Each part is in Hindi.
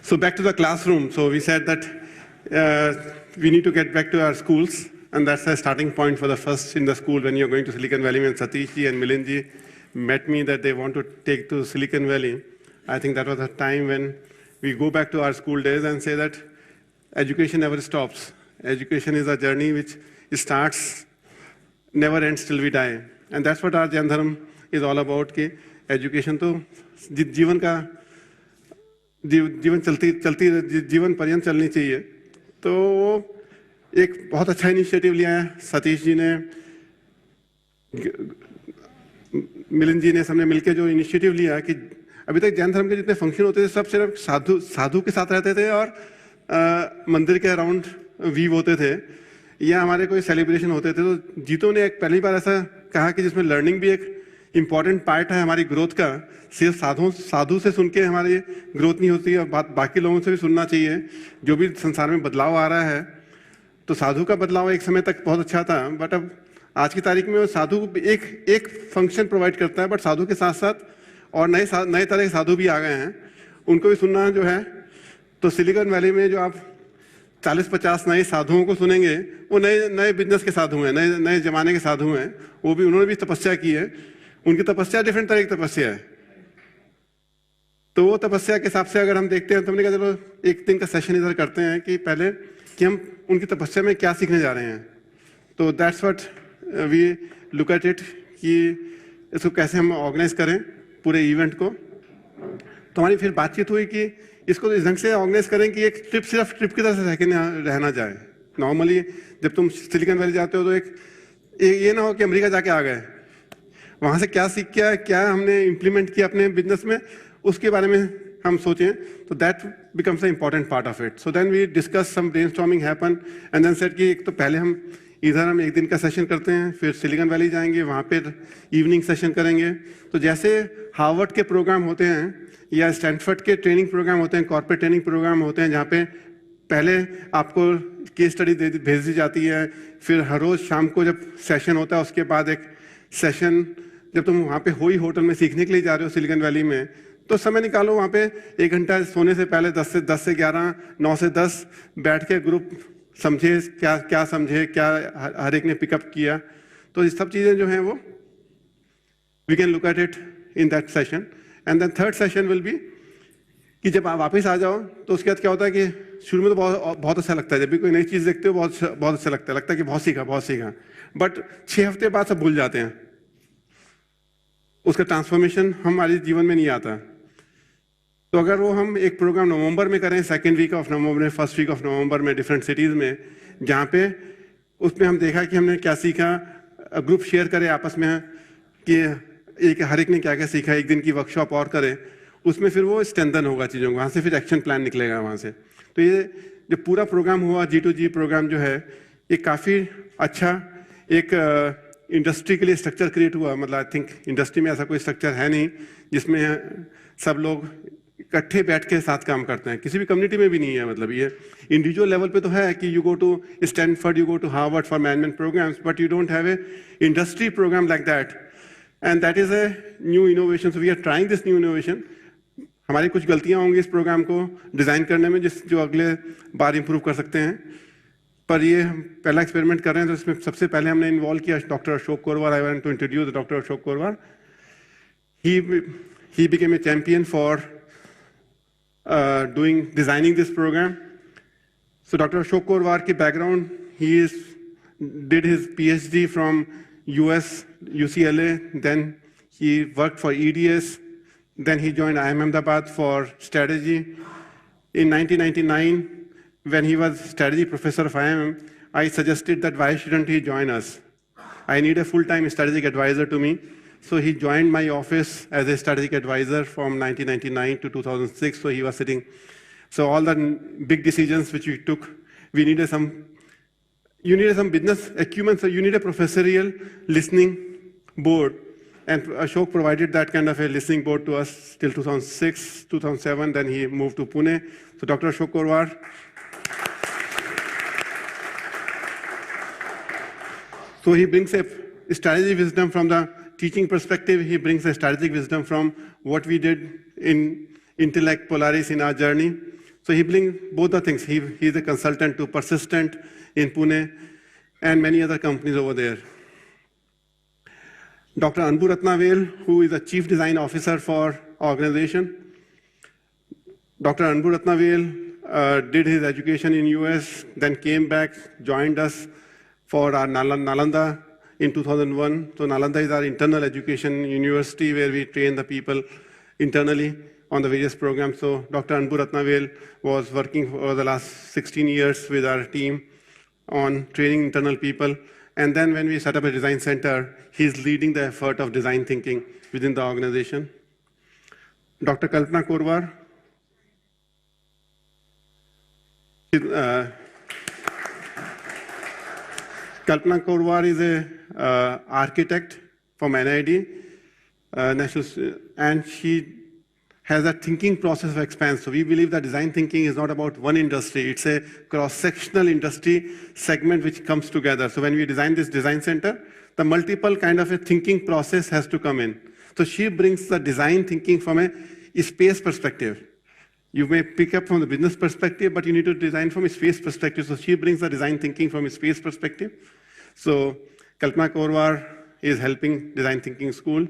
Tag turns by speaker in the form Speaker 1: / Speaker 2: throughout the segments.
Speaker 1: So back to the classroom. So we said that we need to get back to our schools, and that's the starting point for the first in the school when you're going to Silicon Valley. When Satish ji and Milind ji met me that they want to take to Silicon Valley, I think that was a time when we go back to our school days and say that education never stops. Education is a journey which starts, never ends till we die. And that's what our Jain Dharma is all about, कि education तो जीवन पर्यंत चलनी चाहिए. तो एक बहुत अच्छा इनिशिएटिव लिया है सतीश जी ने, मिलिंद जी ने, सबने मिलकर जो इनिशिएटिव लिया कि अभी तक जैन धर्म के जितने फंक्शन होते थे सब सिर्फ साधु के साथ रहते थे और मंदिर के अराउंड वीव होते थे, या हमारे कोई सेलिब्रेशन होते थे. तो जीतो ने एक पहली बार ऐसा कहा कि जिसमें लर्निंग भी एक इम्पॉर्टेंट पार्ट है हमारी ग्रोथ का. सिर्फ साधु से सुन के हमारी ग्रोथ नहीं होती है, बाकी लोगों से भी सुनना चाहिए. जो भी संसार में बदलाव आ रहा है, तो साधु का बदलाव एक समय तक बहुत अच्छा था, बट अब आज की तारीख में साधु एक फंक्शन प्रोवाइड करता है, बट साधु के साथ साथ और नए तरह के साधु भी आ गए हैं, उनको भी सुनना जो है. तो सिलिकॉन वैली में जो आप 40-50 नए साधुओं को सुनेंगे, वो नए बिजनेस के साधु हैं, नए जमाने के साधु हैं. वो भी उन्होंने भी तपस्या की है. उनकी तपस्या डिफरेंट तरह की तपस्या है. तो वो तपस्या के हिसाब से अगर हम देखते हैं तो हमने कहा चलो एक दिन का सेशन इधर करते हैं कि पहले कि हम उनकी तपस्या में क्या सीखने जा रहे हैं. तो that's what we look at it कि इसको कैसे हम ऑर्गेनाइज करें पूरे इवेंट को. तो हमारी फिर बातचीत हुई कि इसको इस ढंग से ऑर्गेनाइज करें कि एक ट्रिप सिर्फ ट्रिप की तरह से रहना जाए. नॉर्मली जब तुम सिलिकॉन वैली जाते हो तो एक ये ना हो कि अमेरिका जाके आ गए, वहाँ से क्या सीख क्या हमने इम्प्लीमेंट किया अपने बिजनेस में, उसके बारे में हम सोचें. तो that becomes a important part of it. So then we discuss some brainstorming happen and then said कि एक तो पहले हम एक दिन का सेशन करते हैं, फिर सिलिकॉन वैली जाएंगे, वहाँ पर इवनिंग सेशन करेंगे. तो जैसे हार्वर्ड के प्रोग्राम होते हैं या स्टैनफोर्ड के ट्रेनिंग प्रोग्राम होते हैं, कॉर्पोरेट ट्रेनिंग प्रोग्राम होते हैं, जहाँ पे पहले आपको केस स्टडी भेज दी जाती है, फिर हर रोज़ शाम को जब सेशन होता है उसके बाद एक सेशन, जब तुम वहाँ पे होई होटल में सीखने के लिए जा रहे हो सिलिकॉन वैली में, तो समय निकालो वहाँ पे 1 घंटा सोने से पहले 10 से 11, 9 से 10 बैठ के ग्रुप समझे, क्या समझे, क्या हर एक ने पिकअप किया. तो ये सब चीज़ें जो हैं वो we can look at it in that session. And then third session will be कि जब आप वापस आ जाओ तो उसके बाद क्या होता है कि शुरू में तो बहुत अच्छा लगता है, जब भी कोई नई चीज़ देखते हो बहुत अच्छा लगता है कि बहुत सीखा, बट 6 हफ्ते बाद सब भूल जाते हैं. उसका ट्रांसफॉर्मेशन हमारे जीवन में नहीं आता. तो अगर वो हम एक प्रोग्राम नवंबर में करें, 2nd वीक ऑफ नवंबर में, 1st वीक ऑफ नवंबर में डिफरेंट सिटीज़ में, जहाँ पे उसमें हम देखा कि हमने क्या सीखा, ग्रुप शेयर करें आपस में कि हर एक ने क्या क्या सीखा, एक दिन की वर्कशॉप और करें, उसमें फिर वो स्ट्रेंथन होगा चीज़ों को, वहाँ से फिर एक्शन प्लान निकलेगा वहाँ से. तो ये जो पूरा प्रोग्राम हुआ G2G प्रोग्राम जो है, ये काफ़ी अच्छा एक इंडस्ट्री के लिए स्ट्रक्चर क्रिएट हुआ. मतलब आई थिंक इंडस्ट्री में ऐसा कोई स्ट्रक्चर है नहीं जिसमें सब लोग इकट्ठे बैठ के साथ काम करते हैं, किसी भी कम्युनिटी में भी नहीं है. मतलब ये इंडिविजुअल लेवल पे तो है कि you go to Stanford, you go to Harvard for management programmes, but you don't have a industry programme like that. And that is a new innovation. So we are trying this new innovation. हमारी कुछ गलतियां होंगी इस प्रोग्राम को डिज़ाइन करने में, जो अगले बार इंप्रूव कर सकते हैं, पर ये हम पहला एक्सपेरिमेंट कर रहे हैं. तो इसमें सबसे पहले हमने इन्वॉल्व किया doctor Ashok Korwar. I want to introduce doctor Ashok Korwar. He became a champion for designing this programme. So doctor Ashok Korwar की background, he did his PhD from US UCLA, then he worked for EDS, then he joined IIM Ahmedabad for strategy. In 1999, when he was strategy professor of IIM, I suggested that why shouldn't he join us? I need a full-time strategic advisor to me. So he joined my office as a strategic advisor from 1999 to 2006. So he was sitting. So all the big decisions which we took, you needed some business acumen. So you need a professorial listening board. And Ashok provided that kind of a listening board to us till 2006, 2007. Then he moved to Pune. So Dr. Ashok Koerwar. So he brings a strategy wisdom from the teaching perspective. He brings a strategic wisdom from what we did in Intellect Polaris in our journey. So he brings both the things. He's a consultant to Persistent in Pune and many other companies over there. Dr. Anbu Ratnavel, who is the Chief Design Officer for organization. Dr. Anbu Ratnavel did his education in US, then came back, joined us for our Nalanda in 2001. So Nalanda is our internal education university where we train the people internally on the various programs. So Dr. Anbu Ratnavel was working for the last 16 years with our team on training internal people. And then when we set up a design center, he's leading the effort of design thinking within the organization. Dr. Kalpana Korwar. Kalpana Korwar is an architect from NID, and she has a thinking process of expanse. So we believe that design thinking is not about one industry. It's a cross-sectional industry segment which comes together. So when we design this design center, the multiple kind of a thinking process has to come in. So she brings the design thinking from a space perspective. You may pick up from the business perspective, but you need to design from a space perspective. So she brings the design thinking from a space perspective. So Kalpana Korwar is helping design thinking school.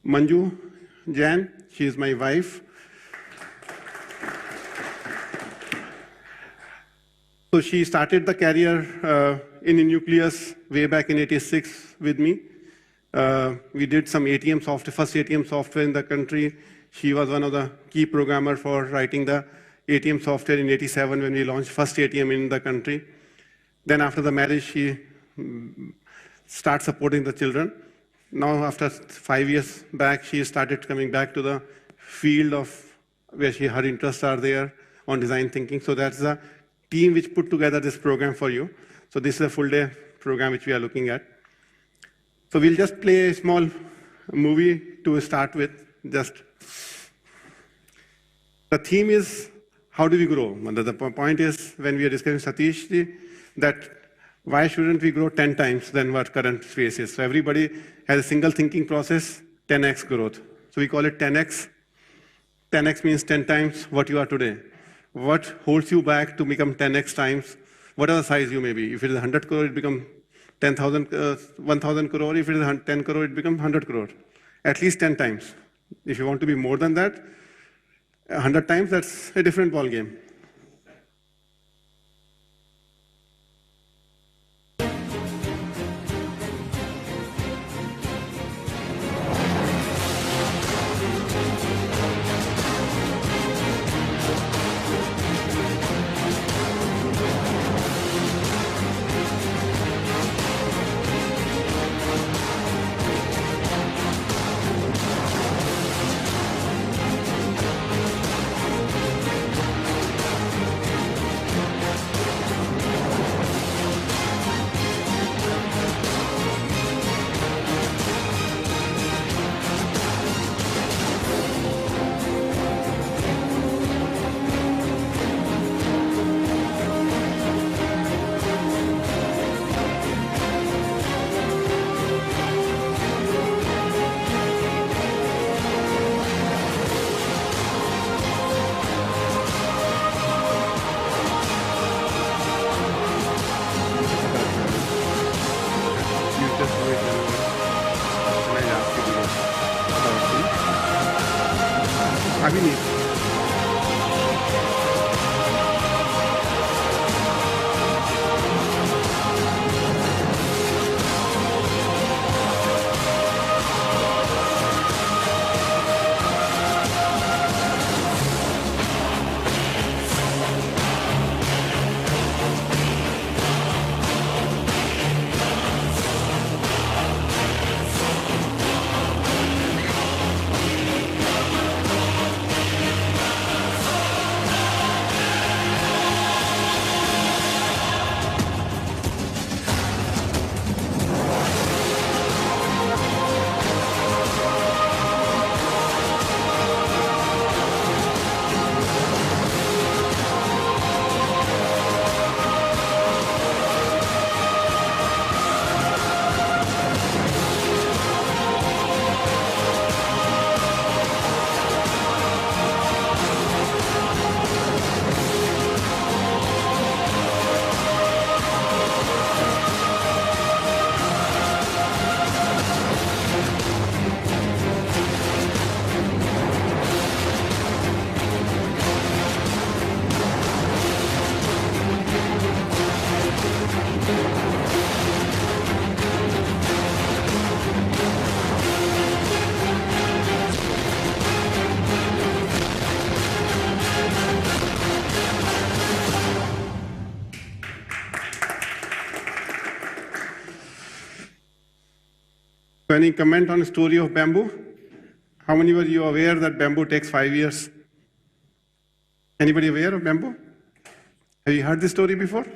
Speaker 1: Manju Jain, she is my wife. So she started the career in Nucleus way back in '86 with me. We did some ATM software, first ATM software in the country. She was one of the key programmers for writing the ATM software in '87 when we launched first ATM in the country. Then after the marriage, she started supporting the children. Now, after 5 years back, she started coming back to the field of where her interests are there on design thinking. So that's the team which put together this program for you. So this is a full-day program which we are looking at. So we'll just play a small movie to start with. Just the theme is how do we grow? The point is when we are discussing Satish ji, that why shouldn't we grow 10 times than what current space is? So everybody has a single thinking process, 10x growth. So we call it 10x. 10x means 10 times what you are today. What holds you back to become 10x times, whatever size you may be. If it is 100 crore, it becomes 10,000, 1,000 crore. If it is 10 crore, it becomes 100 crore. At least 10 times. If you want to be more than that, 100 times, that's a different ball game. So any comment on the story of bamboo? How many were you aware that bamboo takes 5 years? Anybody aware of bamboo? Have you heard this story before?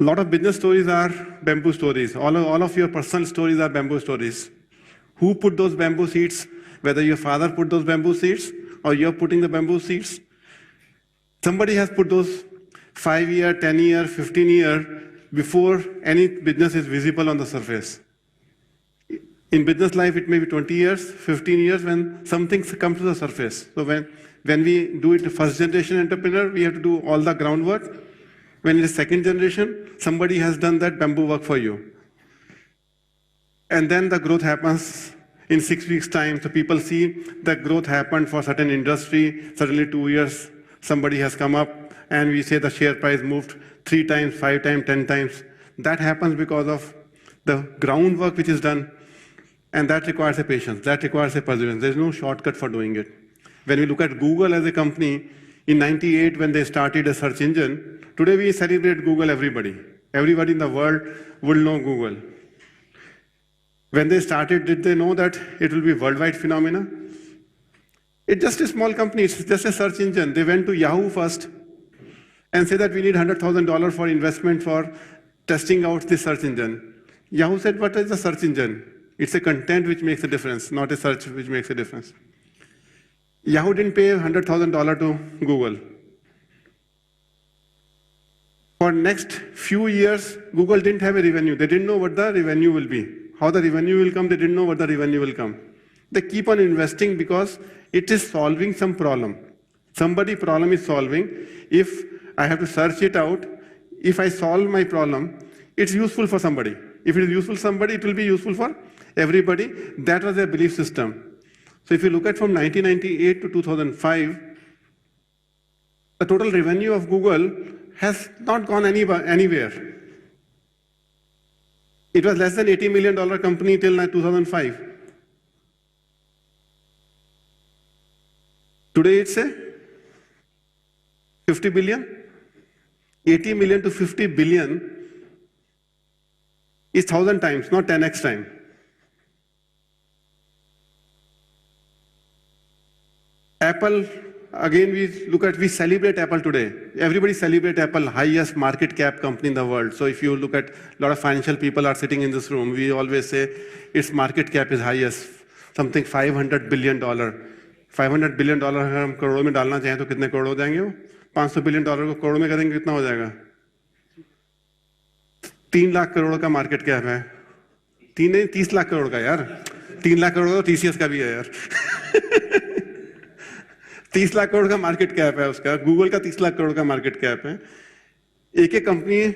Speaker 1: A lot of business stories are bamboo stories. All of your personal stories are bamboo stories. Who put those bamboo seeds? Whether your father put those bamboo seeds or you're putting the bamboo seeds. Somebody has put those 5-year, 10-year, 15-year before any business is visible on the surface. In business life, it may be 20 years, 15 years when something comes to the surface. So when we do it, first generation entrepreneur, we have to do all the groundwork. When it is second generation, somebody has done that bamboo work for you. And then the growth happens in 6 weeks' time. So people see the growth happened for certain industry, suddenly 2 years, somebody has come up, and we say the share price moved 3 times, 5 times, 10 times. That happens because of the groundwork which is done, and that requires a patience, that requires a perseverance. There's no shortcut for doing it. When we look at Google as a company, in 98 when they started a search engine, today we celebrate Google everybody. Everybody in the world will know Google. When they started, did they know that it will be worldwide phenomena? It's just a small company, it's just a search engine. They went to Yahoo first and said that we need $100,000 for investment for testing out this search engine. Yahoo said, what is the search engine? It's a content which makes a difference, not a search which makes a difference. Yahoo didn't pay $100,000 to Google. For next few years, Google didn't have a revenue. They didn't know what the revenue will be. How the revenue will come, they didn't know what the revenue will come. They keep on investing because it is solving some problem. Somebody problem is solving. If I have to search it out, if I solve my problem, it's useful for somebody. If it is useful for somebody, it will be useful for everybody. That was their belief system. So if you look at from 1998 to 2005, the total revenue of Google has not gone anywhere. It was less than $80 million company till 2005. Today it's a 50 billion. 80 million to 50 billion is 1,000 times, not 10x time. Apple, again we celebrate Apple today. Everybody celebrate Apple, highest market cap company in the world. So if you look at a lot of financial people are sitting in this room, we always say its market cap is highest, something $500 billion. $500 billion अगर हम करोड़ों में डालना चाहें तो कितने करोड़ हो जाएंगे वो? $500 बिलियन को करोड़ में करेंगे कितना हो जाएगा? 3 लाख करोड़ का मार्केट कैप है। 30 लाख करोड़ का यार। 3 लाख करोड़ तो टीसीएस का भी है यार। 30 लाख करोड़ का मार्केट कैप है उसका, गूगल का 30 लाख करोड़ का मार्केट कैप है। एक एक कंपनी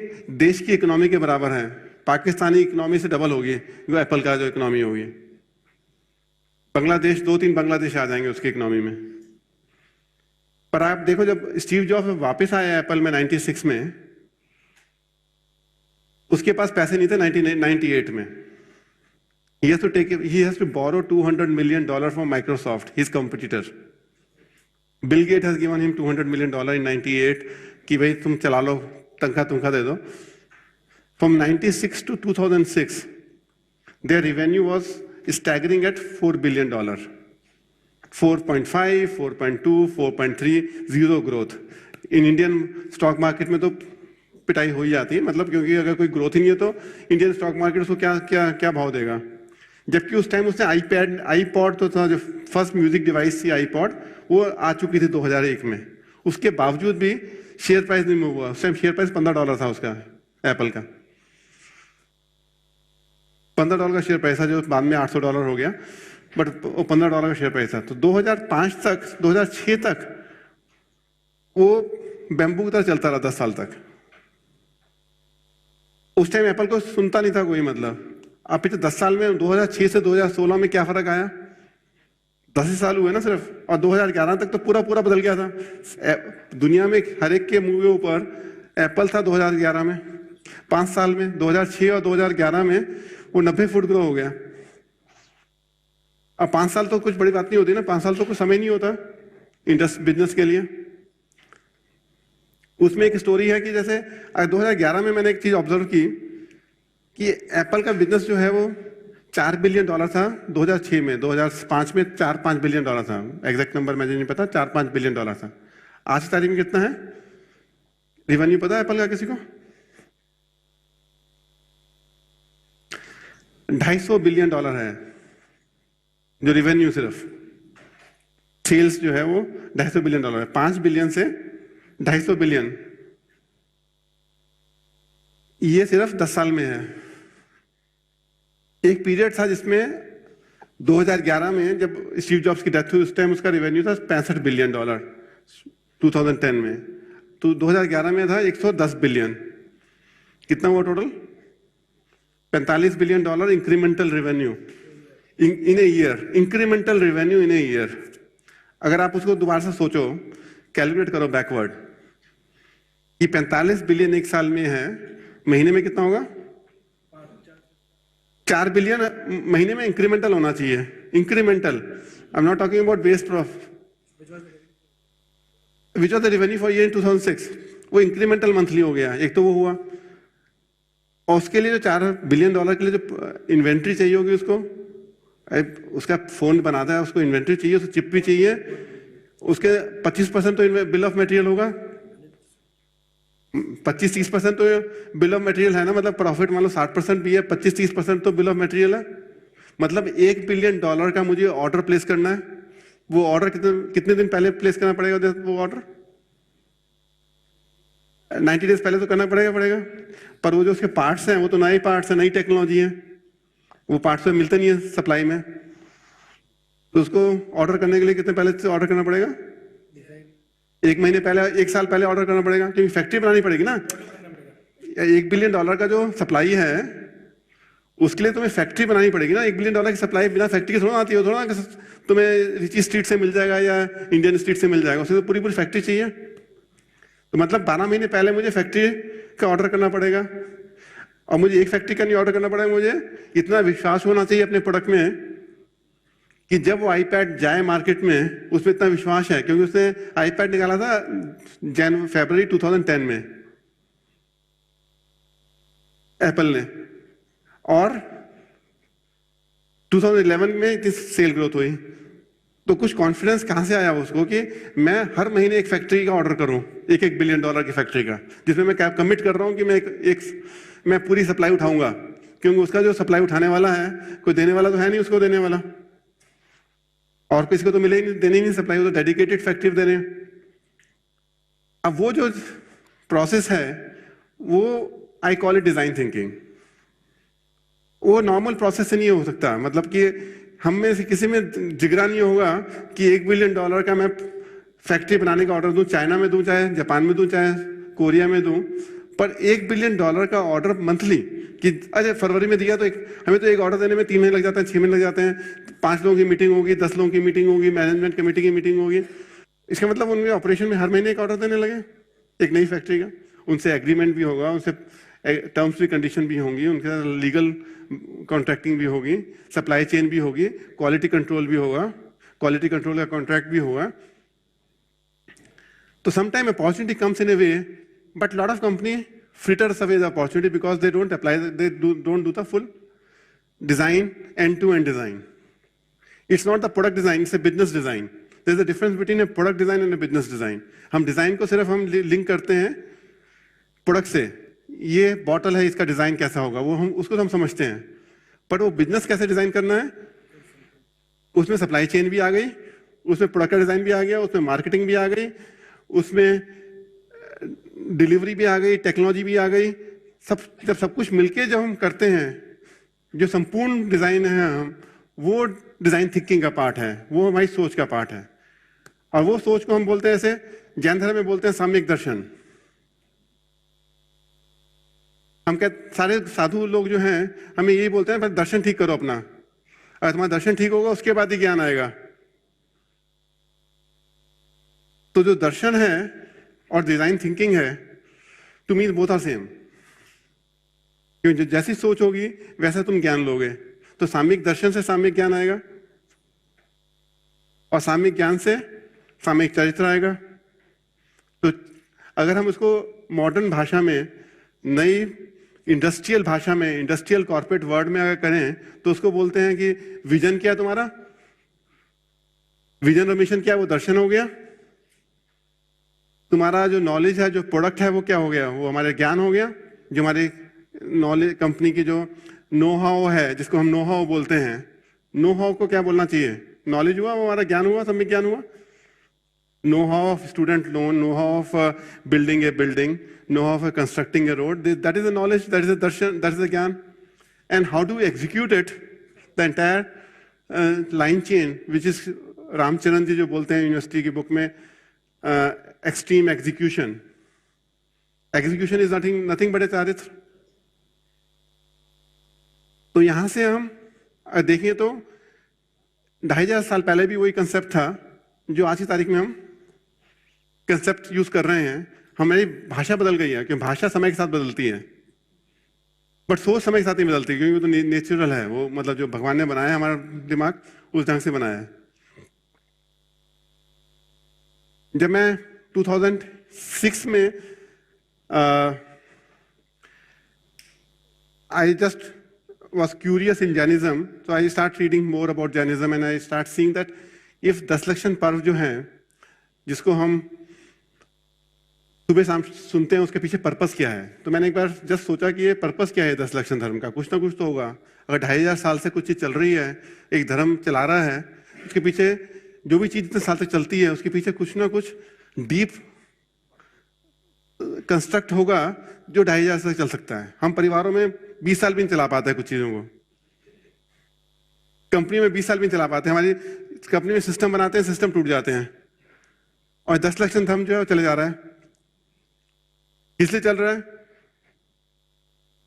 Speaker 1: देश की इकोनॉमी के बराबर है। पाकिस्तानी इकोनॉमी से डबल होगी जो एप्पल का जो इकोनॉमी होगी। बांग्लादेश 2-3 बांग्लादेश आ जाएंगे उसकी इकोनॉमी में। पर आप देखो जब स्टीव जॉब्स वापस आया एप्पल में 96 में, उसके पास पैसे नहीं थे 1998 में। He has to borrow $200 million from Microsoft, his competitor. Bill Gates has given him $200 million in 98 कि भाई तुम चला लो, तनख्वाह दे दो। From 96 to 2006, their revenue was staggering at $4 billion. 4.5, 4.2, 4.3, zero growth. In Indian stock market में तो पिटाई हो ही जाती है, मतलब क्योंकि अगर कोई ग्रोथ ही नहीं है तो इंडियन स्टॉक मार्केट उसको क्या भाव देगा। जबकि उस टाइम उसने आईपॉड तो था, जो फर्स्ट म्यूजिक डिवाइस थी आईपॉड, वो आ चुकी थी 2001 में। उसके बावजूद भी शेयर प्राइस नहीं मूव हुआ। उस टाइम शेयर प्राइस $15 था उसका, एप्पल का $15 का शेयर प्राइस था, जो बाद में $800 हो गया, बट वो $15 का शेयर प्राइस था। तो 2005 तक 2006 तक वो बैम्बू की तरह चलता रहा 10 साल तक। उस टाइम एप्पल को सुनता नहीं था कोई, मतलब अब पिछले 10 साल में 2006 से 2016 में क्या फर्क आया? 10 ही साल हुए ना सिर्फ, और 2011 तक तो पूरा बदल गया था। दुनिया में हर एक के मुंह के ऊपर एप्पल था 2011 में। 5 साल में 2006 और 2011 में वो 90 फुट ग्रो हो गया। अब 5 साल तो कुछ बड़ी बात नहीं होती ना, 5 साल तो कुछ समय नहीं होता बिजनेस के लिए। उसमें एक स्टोरी है कि जैसे 2011 में मैंने एक चीज ऑब्जर्व की कि एप्पल का बिजनेस जो है वो $4 बिलियन था 2006 में, 2005 में $4-5 बिलियन था, एग्जैक्ट नंबर मुझे नहीं पता, $4-5 बिलियन था। आज की तारीख में कितना है रिवेन्यू, पता है एप्पल का किसी को? $250 बिलियन है जो रिवेन्यू, सिर्फ सेल्स जो है वो $250 बिलियन है। 5 बिलियन से 250 बिलियन, ये सिर्फ 10 साल में है। एक पीरियड था जिसमें 2011 में जब स्टीव जॉब्स की डेथ हुई, उस टाइम उसका रिवेन्यू था $65 बिलियन 2010 में, तो 2011 में था 110 बिलियन। कितना हुआ total? $45 billion incremental revenue in a year, incremental revenue in a year. अगर आप उसको दोबारा से सोचो, कैलकुलेट करो बैकवर्ड, कि 45 बिलियन एक साल में है, महीने में कितना होगा? 4 बिलियन महीने में इंक्रीमेंटल होना चाहिए। Incremental, I am not talking about base profit, which was the revenue for year 2006, वो इंक्रीमेंटल मंथली हो गया। एक तो वो हुआ, और उसके लिए जो $4 बिलियन के लिए जो इन्वेंट्री चाहिए होगी उसको, उसका फोन बनाता है, उसको इन्वेंट्री चाहिए, उसको चिप भी चाहिए, उसके 25% तो बिल ऑफ मटेरियल होगा, 25-30% तो बिल ऑफ मटेरियल है ना, मतलब प्रॉफिट मान लो 60% भी है, 25-30% तो बिल ऑफ मटेरियल है। मतलब $1 बिलियन का मुझे ऑर्डर प्लेस करना है, वो ऑर्डर कितने दिन पहले प्लेस करना पड़ेगा? वो ऑर्डर 90 डेज पहले तो करना पड़ेगा। पर वो जो उसके पार्ट्स हैं वो तो नए पार्ट्स हैं, नई टेक्नोलॉजी है, वो पार्ट्स तो मिलते नहीं है सप्लाई में, तो उसको ऑर्डर करने के लिए कितने पहले से ऑर्डर करना पड़ेगा? 1 महीने पहले, 1 साल पहले ऑर्डर करना पड़ेगा, क्योंकि फैक्ट्री बनानी पड़ेगी ना। $1 बिलियन का जो सप्लाई है उसके लिए तुम्हें फैक्ट्री बनानी पड़ेगी ना। $1 बिलियन की सप्लाई बिना फैक्ट्री के थोड़ा आती है, थोड़ा तुम्हें रिची स्ट्रीट से मिल जाएगा या इंडियन स्ट्रीट से मिल जाएगा, उसे तो पूरी फैक्ट्री चाहिए। तो मतलब 12 महीने पहले मुझे फैक्ट्री का ऑर्डर करना पड़ेगा, और मुझे एक फैक्ट्री का नहीं ऑर्डर करना पड़ेगा, मुझे इतना विश्वास होना चाहिए अपने प्रोडक्ट में कि जब वो आईपैड जाए मार्केट में उसमें इतना विश्वास है, क्योंकि उसने आईपैड निकाला था फरवरी 2010 में एप्पल ने, और 2011 में इतनी सेल ग्रोथ हुई। तो कुछ कॉन्फिडेंस कहां से आया उसको कि मैं हर महीने एक फैक्ट्री का ऑर्डर करूं, $1 बिलियन की फैक्ट्री का, जिसमें मैं कमिट कर रहा हूं कि मैं पूरी सप्लाई उठाऊंगा, क्योंकि उसका जो सप्लाई उठाने वाला है कोई देने वाला तो है नहीं उसको देने वाला, और किसी को तो मिले ही नहीं, देने ही नहीं सप्लाई, वो तो डेडिकेटेड फैक्ट्री दे रहे हैं। अब वो जो प्रोसेस है वो I call it design thinking. वो नॉर्मल प्रोसेस से नहीं हो सकता, मतलब कि हम में से किसी में जिगरा नहीं होगा कि $1 बिलियन का मैं फैक्ट्री बनाने का ऑर्डर दूं, चाइना में दूं, चाहे जापान में दूं, चाहे कोरिया में दूं, पर $1 बिलियन का ऑर्डर मंथली, कि अरे फरवरी में दिया तो हमें तो एक ऑर्डर देने में 3 महीने लग जाते हैं, 6 महीने लग जाते हैं, 5 लोगों की मीटिंग होगी, 10 लोगों की मीटिंग होगी, मैनेजमेंट कमेटी की मीटिंग होगी। इसका मतलब उनके ऑपरेशन में हर महीने एक ऑर्डर देने लगे एक नई फैक्ट्री का। उनसे एग्रीमेंट भी होगा, उनसे टर्म्स भी कंडीशन भी होंगी, उनके लीगल कॉन्ट्रैक्टिंग भी होगी, सप्लाई चेन भी होगी, क्वालिटी कंट्रोल भी होगा, क्वालिटी कंट्रोल का कॉन्ट्रैक्ट भी होगा। तो sometime opportunity comes in A way, but lot of company fritters away the opportunity because they don't do the full design, end-to-end design. It's not the product design, it's a business design. There's a difference between a product design and a business design. हम डिजाइन को सिर्फ हम लिंक करते हैं प्रोडक्ट से, ये बॉटल है इसका डिजाइन कैसा होगा, वो उसको हम समझते हैं, पर वो बिजनेस कैसे डिजाइन करना है, उसमें सप्लाई चेन भी आ गई, उसमें प्रोडक्ट का डिजाइन भी आ गया, उसमें मार्केटिंग भी आ गई, उसमें डिलीवरी भी आ गई, टेक्नोलॉजी भी आ गई। जब सब कुछ मिलके जब हम करते हैं, जो संपूर्ण डिजाइन है वो डिजाइन थिंकिंग का पार्ट है, वो हमारी सोच का पार्ट है। और वो सोच को हम बोलते हैं, ऐसे जैन धर्म में बोलते हैं साम्यक दर्शन। हम कहते सारे साधु लोग जो हैं हमें यही बोलते हैं दर्शन ठीक करो अपना, अगर तुम्हारा दर्शन ठीक होगा उसके बाद ही ज्ञान आएगा। तो जो दर्शन है और डिजाइन थिंकिंग है, to me both are same, क्योंकि जैसी सोच होगी वैसा तुम ज्ञान लोगे। तो साम्यिक दर्शन से साम्यिक ज्ञान आएगा, और साम्यिक ज्ञान से साम्यिक चरित्र आएगा। तो अगर हम उसको मॉडर्न भाषा में, नई इंडस्ट्रियल भाषा में, इंडस्ट्रियल कॉर्पोरेट वर्ड में अगर करें तो उसको बोलते हैं कि विजन क्या है तुम्हारा, विजन और मिशन क्या है, वो दर्शन हो गया। तुम्हारा जो नॉलेज है, जो प्रोडक्ट है, वो क्या हो गया, वो हमारे ज्ञान हो गया। जो हमारी नॉलेज, कंपनी की जो नो हाउ है, जिसको हम नो हाउ बोलते हैं, नो हाउ को क्या बोलना चाहिए, नॉलेज हुआ, वो हमारा ज्ञान हुआ, सब में ज्ञान हुआ। Know how of student loan, know how of building a building, know how of constructing a road, that is the knowledge, that is the दर्शन, दैट इज द ज्ञान। And how do execute it, the entire line chain, which is Ramcharan ji जो बोलते हैं यूनिवर्सिटी की बुक में, extreme execution. Execution is nothing but a चारित्र। तो यहां से हम देखें तो 2500 साल पहले भी वही कंसेप्ट था जो आज की तारीख में हम कंसेप्ट यूज कर रहे हैं। हमारी भाषा बदल गई है, क्योंकि भाषा समय के साथ बदलती है, बट सोच समय के साथ नहीं बदलती, क्योंकि वो तो नेचुरल है, वो मतलब जो भगवान ने बनाया है हमारा दिमाग, उस ढंग से बनाया है। जब मैं 2006 में I just was curious in Jainism, so I start reading more about Jainism and I start seeing that if 10 लक्षण पर्व जो हैं, जिसको हम सुबह शाम सुनते हैं, उसके पीछे पर्पस क्या है। तो मैंने एक बार जस्ट सोचा कि ये पर्पस क्या है 10 लक्षण धर्म का, कुछ ना कुछ तो होगा। अगर 2500 साल से कुछ चीज चल रही है, एक धर्म चला रहा है, उसके पीछे जो भी चीज इतने साल तक चलती है, उसके पीछे कुछ ना कुछ डीप कंस्ट्रक्ट होगा जो 2500 से चल सकता है। हम परिवारों में 20 साल भी नहीं चला पाते हैं कुछ चीजों को, कंपनी में 20 साल भी नहीं चला पाते। हमारी कंपनी में सिस्टम बनाते हैं, सिस्टम टूट जाते हैं, और 10 लक्षण धर्म जो है चले जा रहा है। इसलिए चल रहा है।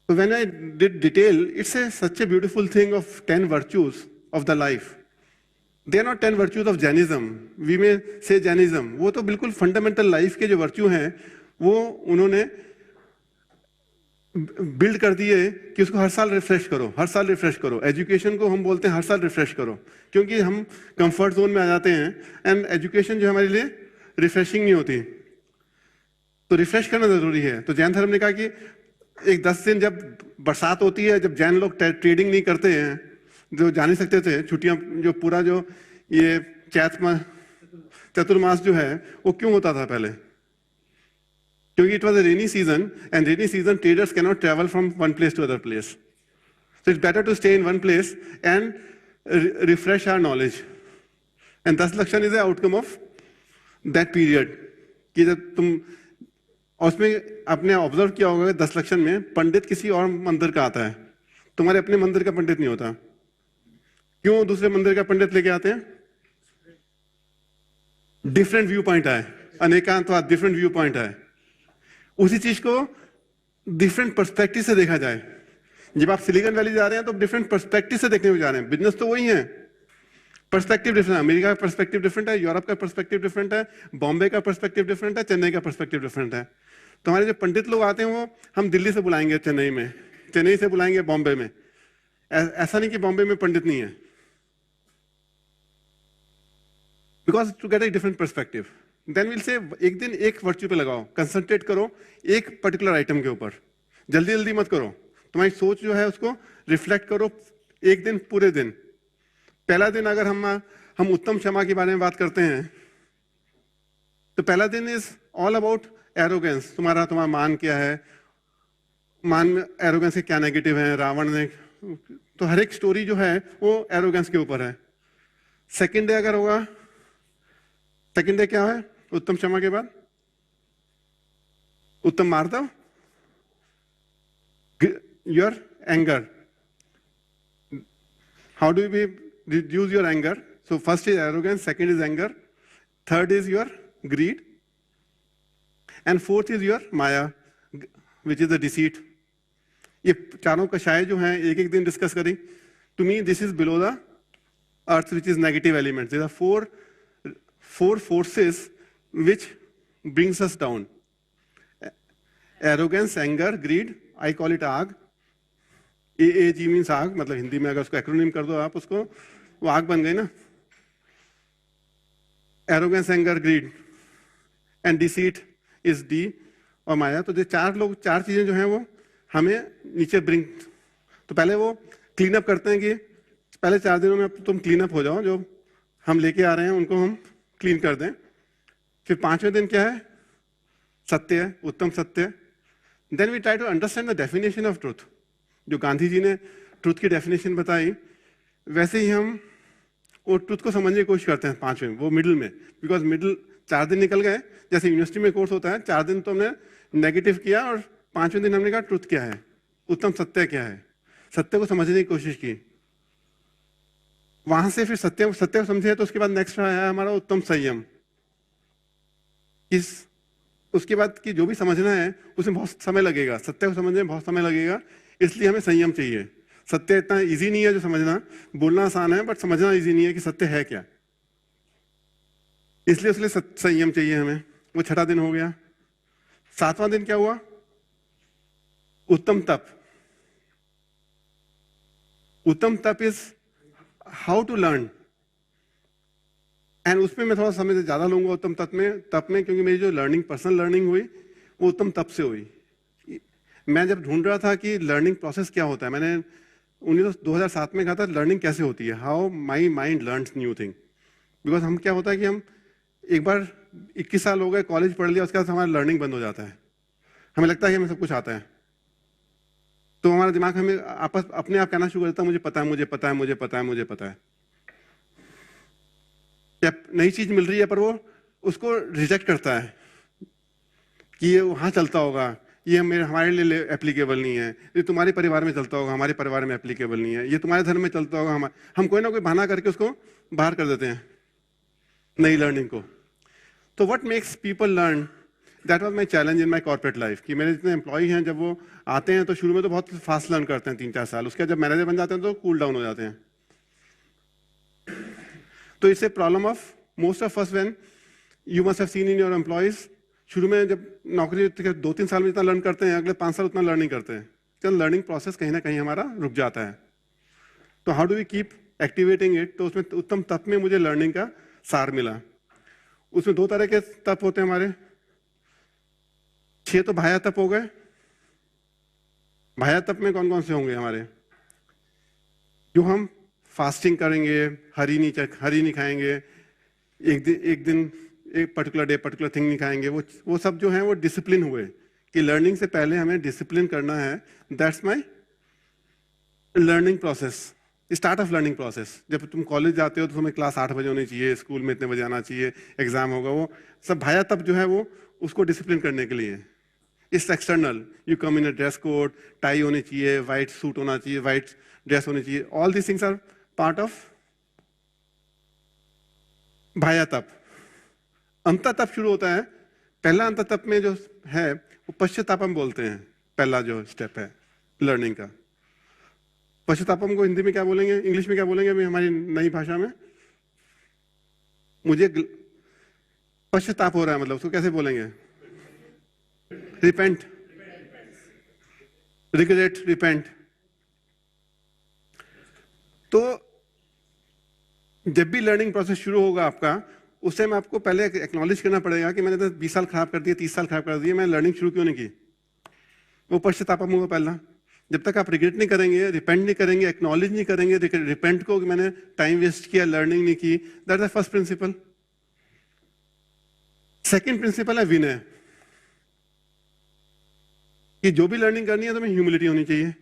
Speaker 1: तो when I did detail, it's a such a beautiful thing of 10 virtues of the life. They are not 10 virtues of Jainism, we में से जैनिज्म, वो तो बिल्कुल फंडामेंटल लाइफ के जो वर्च्यू हैं वो उन्होंने बिल्ड कर दिए कि उसको हर साल रिफ्रेश करो, हर साल रिफ्रेश करो। एजुकेशन को हम बोलते हैं हर साल रिफ्रेश करो, क्योंकि हम कंफर्ट जोन में आ जाते हैं एंड एजुकेशन जो हमारे लिए रिफ्रेशिंग नहीं होती, तो रिफ्रेश करना जरूरी है। तो जैन धर्म ने कहा कि एक 10 दिन जब बरसात होती है, जब जैन लोग ट्रेडिंग नहीं करते हैं, जो जा नहीं सकते थे, छुट्टियां, जो पूरा जो ये चतुर्मास जो है वो क्यों होता था पहले, क्योंकि it was a rainy season and rainy season traders can not travel from one place to other place, so it's better to stay in one place and refresh our knowledge. And 10 लक्षण is the outcome of that period. कि जब तुम, और उसमें आपने ऑब्जर्व किया होगा 10 लक्षण में पंडित किसी और मंदिर का आता है, तुम्हारे अपने मंदिर का पंडित नहीं होता। क्यों दूसरे मंदिर का पंडित लेके आते हैं? डिफरेंट व्यू पॉइंट है, अनेकांतवाद, डिफरेंट व्यू पॉइंट है। उसी चीज को डिफरेंट पर्सपेक्टिव से देखा जाए। जब आप सिलिकॉन वैली जा रहे हैं तो डिफरेंट पर्सपेक्टिव से देखने को जा रहे हैं। बिजनेस तो वही है, पर्सपेक्टिव डिफरेंट है। अमेरिका का पर्सपेक्टिव डिफरेंट है, यूरोप का पर्सपेक्टिव डिफरेंट है, बॉम्बे का पर्सपेक्टिव डिफरेंट है, चेन्नई का पर्सपेक्टिव डिफरेंट है। तो हमारे जो पंडित लोग आते हैं वो हम दिल्ली से बुलाएंगे चेन्नई में, चेन्नई से बुलाएंगे बॉम्बे में। ऐसा नहीं कि बॉम्बे में पंडित नहीं है, because to get a different perspective. Then will say एक दिन एक वर्च्यू पे लगाओ, कंसंट्रेट करो एक पर्टिकुलर आइटम के ऊपर, जल्दी जल्दी मत करो। तुम्हारी सोच जो है उसको रिफ्लेक्ट करो एक दिन, पूरे दिन। पहला दिन अगर हम उत्तम क्षमा के बारे में बात करते हैं तो पहला दिन इज ऑल अबाउट एरोगेंस। तुम्हारा मान क्या है, मान में एरोगेंस के क्या नेगेटिव है, रावण ने, तो हर एक स्टोरी जो है वो एरोगेंस के ऊपर है। सेकेंड डे अगर होगा, सेकेंड डे क्या है उत्तम क्षमा के बाद? उत्तम मार्दव, your anger, how do we reduce your anger? So first is arrogance, second is anger, third is your greed, and fourth is your maya, which is the deceit. ये चारों कषाय जो हैं एक एक दिन डिस्कस करी। To me this is below the earth which is negative elements. There are four forces which brings us down: arrogance, anger, greed. I call it आग। AAG मीन्स आग, मतलब हिंदी में अगर उसको एक्रोनिम कर दो आप, उसको वो आग बन गई ना। Arrogance, anger, grid and deceit is D, और माया। तो जो चार चीजें जो हैं वो हमें नीचे ब्रिंग, तो पहले वो क्लीन अप करते हैं कि पहले 4 दिनों में तुम क्लीन अप हो जाओ, जो हम लेके आ रहे हैं उनको हम क्लीन कर दें। फिर 5वें दिन क्या है? सत्य है, उत्तम सत्य। Then we try to understand the definition of truth. जो गांधी जी ने ट्रूथ की डेफिनेशन बताई, वैसे ही हम वो ट्रूथ को समझने की कोशिश करते हैं 5वें, वो मिडिल में। बिकॉज मिडिल 4 दिन निकल गए, जैसे यूनिवर्सिटी में कोर्स होता है, 4 दिन तो हमने नेगेटिव किया और 5वें दिन हमने कहा ट्रूथ क्या है, उत्तम सत्य क्या है, सत्य को समझने की कोशिश की। वहां से फिर सत्य को समझे, तो उसके बाद नेक्स्ट आया हमारा उत्तम संयम। उसके बाद कि जो भी समझना है उसमें बहुत समय लगेगा, सत्य को समझने में बहुत समय लगेगा, इसलिए हमें संयम चाहिए। सत्य इतना इजी नहीं है जो समझना, बोलना आसान है बट समझना इजी नहीं है कि सत्य है क्या, इसलिए उसके लिए संयम चाहिए हमें। वो 6वां दिन हो गया। 7वां दिन क्या हुआ? उत्तम तप। उत्तम तप is how to learn, and उसमें मैं थोड़ा समय ज्यादा लूंगा उत्तम तप में, क्योंकि मेरी जो लर्निंग, पर्सनल लर्निंग हुई वो उत्तम तप से हुई। मैं जब ढूंढ रहा था कि लर्निंग प्रोसेस क्या होता है, मैंने 2007 में कहा था लर्निंग कैसे होती है, how my mind learns new thing. Because हम क्या होता है कि हम एक बार 21 साल हो गए, कॉलेज पढ़ लिया, उसके बाद हमारा लर्निंग बंद हो जाता है, हमें लगता है कि हमें सब कुछ आता है, तो हमारा दिमाग हमें अपने आप कहना शुरू कर देता है मुझे पता है, मुझे पता है, मुझे पता है, मुझे पता है। नई चीज मिल रही है पर वो उसको रिजेक्ट करता है कि ये वहां चलता होगा, ये हमारे लिए एप्लीकेबल नहीं है, ये तुम्हारे परिवार में चलता होगा, हमारे परिवार में एप्लीकेबल नहीं है, ये तुम्हारे धर्म में चलता होगा, हम कोई ना कोई बहाना करके उसको बाहर कर देते हैं नई लर्निंग को। तो what makes people learn, that was my challenge in my corporate life. कि मेरे जितने एम्प्लॉय हैं, जब वो आते हैं तो शुरू में तो बहुत फास्ट लर्न करते हैं 3-4 साल, उसके बाद जब मैनेजर बन जाते हैं तो कूल डाउन हो जाते हैं। तो it's a problem of most of us when you must have seen in your employees, शुरू में जब नौकरी 2-3 साल में जितना लर्न करते हैं, अगले 5 साल उतना लर्न नहीं करते हैं, तो लर्निंग प्रोसेस कहीं ना कहीं हमारा रुक जाता है। तो how do we keep activating it? तो उसमें उत्तम तप में मुझे लर्निंग का सार मिला। उसमें 2 तरह के तप होते हैं हमारे। 6 तो भाया तप हो गए। भाया तप में कौन कौन से होंगे हमारे? जो हम फास्टिंग करेंगे, हरी नहीं खाएंगे, एक दिन एक पर्टिकुलर डे पर्टिकुलर थिंग नहीं खाएंगे, वो सब जो है वो डिसिप्लिन हुए कि लर्निंग से पहले हमें डिसिप्लिन करना है। That's my learning process, start of learning process. जब तुम कॉलेज जाते हो तो तुम्हें क्लास 8 बजे होनी चाहिए, स्कूल में इतने बजे आना चाहिए, एग्जाम होगा, वो सब भाया तप जो है वो उसको डिसिप्लिन करने के लिए। It's external, you come in a dress code, tie होनी चाहिए, व्हाइट सूट होना चाहिए, व्हाइट ड्रेस होनी चाहिए, all these things are part of भाया तप। अंतर तप शुरू होता है। पहला अंतर तप में जो है वो पश्चातापम बोलते हैं, पहला जो स्टेप है लर्निंग का। पश्चातापम को हिंदी में क्या बोलेंगे, इंग्लिश में क्या बोलेंगे अभी हमारी नई भाषा में? मुझे पश्चाताप हो रहा है, मतलब उसको कैसे बोलेंगे? Repent, regret, repent. तो जब भी लर्निंग प्रोसेस शुरू होगा आपका, उस टाइम आपको पहले एक्नॉलेज करना पड़ेगा कि मैंने तो 20 साल खराब कर दिए, 30 साल खराब कर दिए, मैं लर्निंग शुरू क्यों नहीं की? वो पश्चातापम होगा पहला। जब तक आप रिग्रेट नहीं करेंगे, रिपेंट नहीं करेंगे, एक्नॉलेज नहीं करेंगे रिपेंट को कि मैंने टाइम वेस्ट किया, लर्निंग नहीं की, that is the first principle. Second principle है विनय, कि जो भी लर्निंग करनी है तो में ह्यूमिलिटी होनी चाहिए।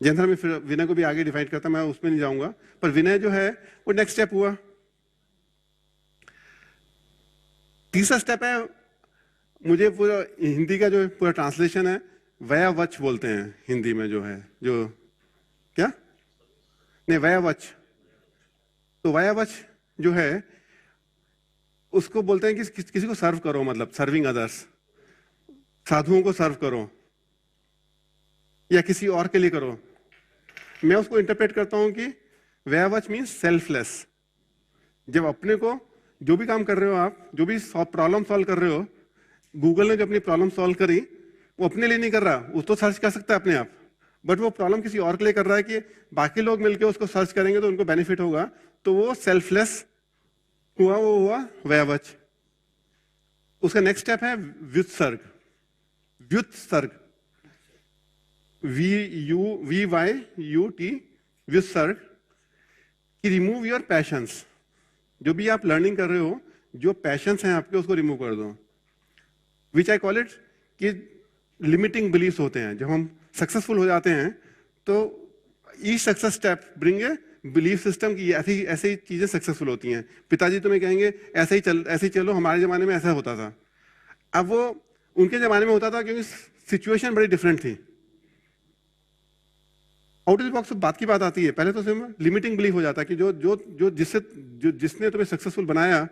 Speaker 1: जैन सर मैं विनय को भी आगे डिफाइन करता, मैं उसमें नहीं जाऊंगा, पर विनय जो है वो नेक्स्ट स्टेप हुआ। तीसरा स्टेप है, मुझे पूरा हिंदी का जो पूरा ट्रांसलेशन है व्यावच बोलते हैं हिंदी में, जो है जो क्या नहीं व्यावच। तो व्यावच जो है उसको बोलते हैं कि किसी को सर्व करो, मतलब सर्विंग अदर्स, साधुओं को सर्व करो या किसी और के लिए करो। मैं उसको इंटरप्रेट करता हूं कि व्यावच मीन्स सेल्फलेस। जब अपने को जो भी काम कर रहे हो आप, जो भी प्रॉब्लम सॉल्व कर रहे हो, गूगल ने जो अपनी प्रॉब्लम सॉल्व करी वो अपने लिए नहीं कर रहा, वो तो सर्च कर सकता है अपने आप, बट वो प्रॉब्लम किसी और के लिए कर रहा है कि बाकी लोग मिलकर उसको सर्च करेंगे तो उनको बेनिफिट होगा, तो वो सेल्फलेस हुआ, वो हुआ व्यावच। उसका नेक्स्ट स्टेप है व्युत्सर्ग। व्युत्सर्ग, VYUT, व्युत्सर्ग, कि रिमूव योर पैशंस। जो भी आप लर्निंग कर रहे हो, जो पैशंस हैं आपके, उसको रिमूव कर दो। विच आई कॉल इट कि लिमिटिंग बिलीफ्स होते हैं। जब हम सक्सेसफुल हो जाते हैं तो each success step bring a belief system की ऐसी ही चीजें सक्सेसफुल होती हैं। पिताजी तुम्हें कहेंगे ऐसे ही चलो, हमारे जमाने में ऐसा होता था। अब वो उनके जमाने में होता था क्योंकि सिचुएशन बड़ी डिफरेंट थी। आउट ऑफ द बॉक्स बात की बात आती है, पहले तो सिर्फ लिमिटिंग बिलीफ हो जाता है कि जिसने तुम्हें सक्सेसफुल बनाया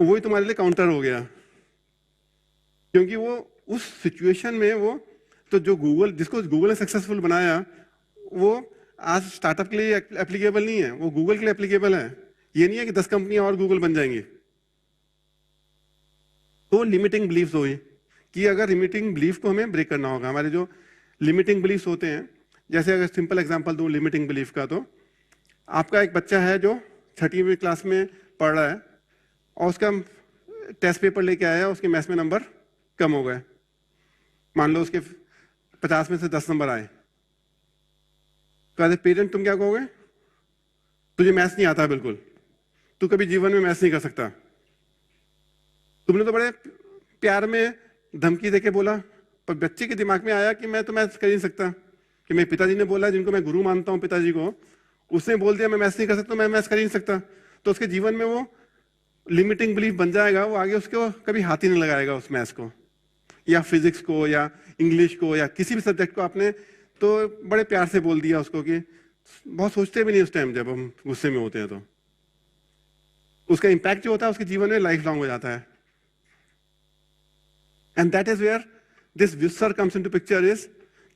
Speaker 1: वही तुम्हारे लिए काउंटर हो गया, क्योंकि वो उस सिचुएशन में वो तो जिसको गूगल ने सक्सेसफुल बनाया वो आज स्टार्टअप के लिए एप्लीकेबल नहीं है, वो गूगल के लिए एप्लीकेबल है। ये नहीं है कि 10 कंपनियां और गूगल बन जाएंगी। तो लिमिटिंग बिलीफ्स हुई कि अगर लिमिटिंग बिलीफ को हमें ब्रेक करना होगा। हमारे जो लिमिटिंग बिलीफ्स होते हैं, जैसे अगर सिंपल एग्जांपल दूं लिमिटिंग बिलीफ का, तो आपका एक बच्चा है जो 6वीं क्लास में पढ़ रहा है और उसका टेस्ट पेपर लेके आया, उसके मैथ्स में नंबर कम हो गए। मान लो उसके 50 में से 10 नंबर आए। कहते पेरेंट तुम क्या कहोगे? तुझे मैथ्स नहीं आता बिल्कुल, तू कभी जीवन में मैथ्स नहीं कर सकता। तुमने तो बड़े प्यार में धमकी देके बोला, पर बच्चे के दिमाग में आया कि मैं तो मैथ्स कर ही नहीं सकता, कि मेरे पिताजी ने बोला, जिनको मैं गुरु मानता हूं पिताजी को, उसने बोल दिया मैं मैथ्स नहीं कर सकता, मैं मैथ्स कर ही नहीं सकता। तो उसके जीवन में वो लिमिटिंग बिलीफ बन जाएगा, वो आगे उसको कभी हाथ ही नहीं लगाएगा उस मैथ्स को या फिजिक्स को या इंग्लिश को या किसी भी सब्जेक्ट को। आपने तो बड़े प्यार से बोल दिया उसको कि बहुत सोचते भी नहीं उस टाइम, जब हम गुस्से में होते हैं तो उसका इंपैक्ट जो होता है उसके जीवन में लाइफ लॉन्ग हो जाता है। And that is where this व्युत्सर्ग कम्स इनटू पिक्चर, इज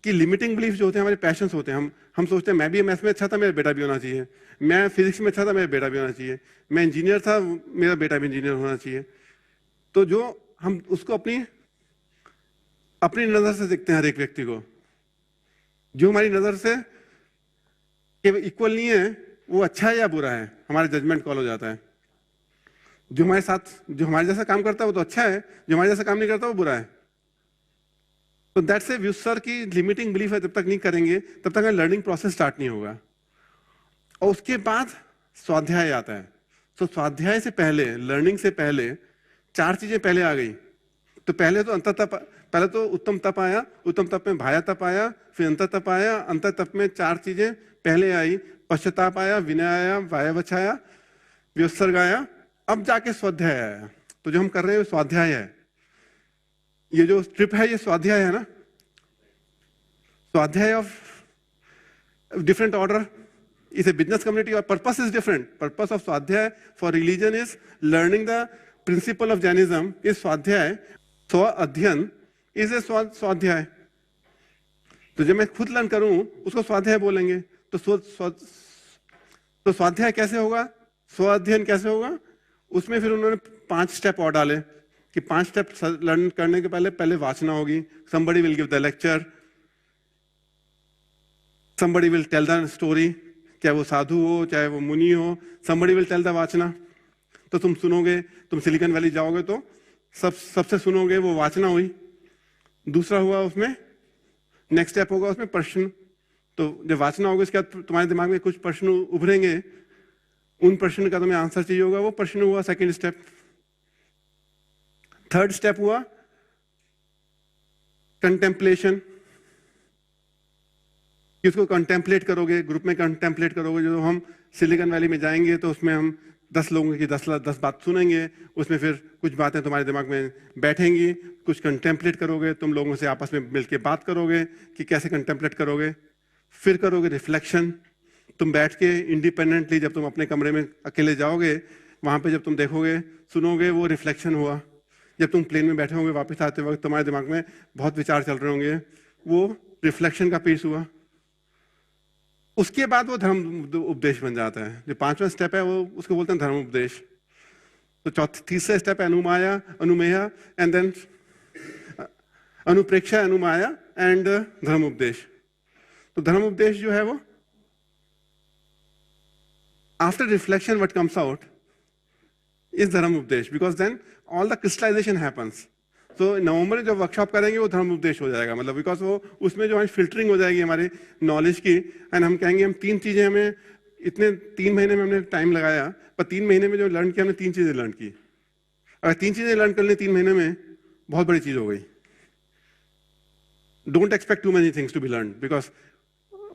Speaker 1: कि लिमिटिंग बिलीफ जो होते हैं हमारे पैशंस होते हैं। हम सोचते हैं मैं भी मैथ्स में अच्छा था, मेरा बेटा भी होना चाहिए, मैं फिजिक्स में अच्छा था, मेरा बेटा भी होना चाहिए, मैं इंजीनियर था, मेरा बेटा भी इंजीनियर होना चाहिए। तो जो हम उसको अपनी नजर से देखते हैं हर एक व्यक्ति को, जो हमारी नजर से इक्वल नहीं है, वो अच्छा है या बुरा है, हमारा जजमेंट कॉल हो जाता है। जो हमारे जैसा काम करता है वो तो अच्छा है, जो हमारे जैसा काम नहीं करता वो बुरा है। तो दैट्स ए व्युत्सर्ग की लिमिटिंग बिलीफ है। जब तक नहीं करेंगे तब तक लर्निंग प्रोसेस स्टार्ट नहीं होगा। और उसके बाद स्वाध्याय आता है। तो स्वाध्याय से पहले, लर्निंग से पहले 4 चीजें पहले आ गई। तो पहले तो उत्तम तप आया, उत्तम तप में भाया तप आया, फिर अंतर तप आया, अंतर तप में 4 चीजें पहले आई, पश्चाताप आया, विनय आया, वायवच आया, व्युत्सर्ग आया, अब जाके स्वाध्याय आया। तो जो हम कर रहे हैं स्वाध्याय है। ये जो ट्रिप है ये स्वाध्याय है ना, स्वाध्याय of different order is a business community और purpose is different. Purpose of स्वाध्याय for religion is learning the principle of Jainism is स्वाध्याय। स्व अध्ययन इज ए स्वाध्याय। तो जब मैं खुद लर्न करूं उसको स्वाध्याय बोलेंगे। तो स्वाध्याय कैसे होगा, स्व अध्ययन कैसे होगा? उसमें फिर उन्होंने 5 स्टेप और डाले कि 5 स्टेप लर्न करने के पहले वाचना होगी। somebody will give the lecture, somebody will tell the story, चाहे वो साधु हो चाहे वो मुनि हो, somebody will tell the वाचना। तो तुम सुनोगे, तुम सिलिकॉन वैली जाओगे तो सबसे सुनोगे, वो वाचना हुई। दूसरा हुआ उसमें नेक्स्ट स्टेप होगा उसमें प्रश्न। तो जब वाचना होगा इसके बाद तुम्हारे दिमाग में कुछ प्रश्न उभरेंगे, उन प्रश्न का तुम्हें आंसर चाहिए होगा, वो प्रश्न हुआ सेकंड स्टेप। थर्ड स्टेप हुआ कंटेम्पलेशन, किसको कंटेम्पलेट करोगे, ग्रुप में कंटेम्पलेट करोगे। जो हम सिलिकॉन वैली में जाएंगे तो उसमें हम 10 लोगों की 10 बात सुनेंगे, उसमें फिर कुछ बातें तुम्हारे दिमाग में बैठेंगी, कुछ कंटेम्पलेट करोगे, तुम लोगों से आपस में मिलकर बात करोगे कि कैसे कंटेम्पलेट करोगे। फिर करोगे रिफ्लेक्शन, तुम बैठ के इंडिपेंडेंटली जब तुम अपने कमरे में अकेले जाओगे, वहां पे जब तुम देखोगे सुनोगे, वो रिफ्लेक्शन हुआ। जब तुम प्लेन में बैठे होंगे वापस आते वक्त तुम्हारे दिमाग में बहुत विचार चल रहे होंगे, वो रिफ्लेक्शन का पीस हुआ। उसके बाद वो धर्म उपदेश बन जाता है। जो 5वां स्टेप है वो उसको बोलते हैं धर्म उपदेश। तो तीसरा स्टेप है अनुमाया, अनुमेया एंड देन अनुप्रेक्षा, अनुमाया एंड धर्म उपदेश। तो धर्म उपदेश जो है वो after reflection what comes out is Dharam Updesh, because then all the crystallization happens. तो नवंबर में जब वर्कशॉप करेंगे वो धर्म उपदेश हो जाएगा, मतलब बिकॉज वो उसमें जो है फिल्टरिंग हो जाएगी हमारे नॉलेज की, एंड हम कहेंगे हम 3 चीजें हमें इतने 3 महीने में हमने टाइम लगाया, पर 3 महीने में जो लर्न किया हमने 3 चीजें लर्न की। अगर 3 चीजें लर्न कर लें 3 महीने में, बहुत बड़ी चीज हो गई। Don't expect too many things to be learn, because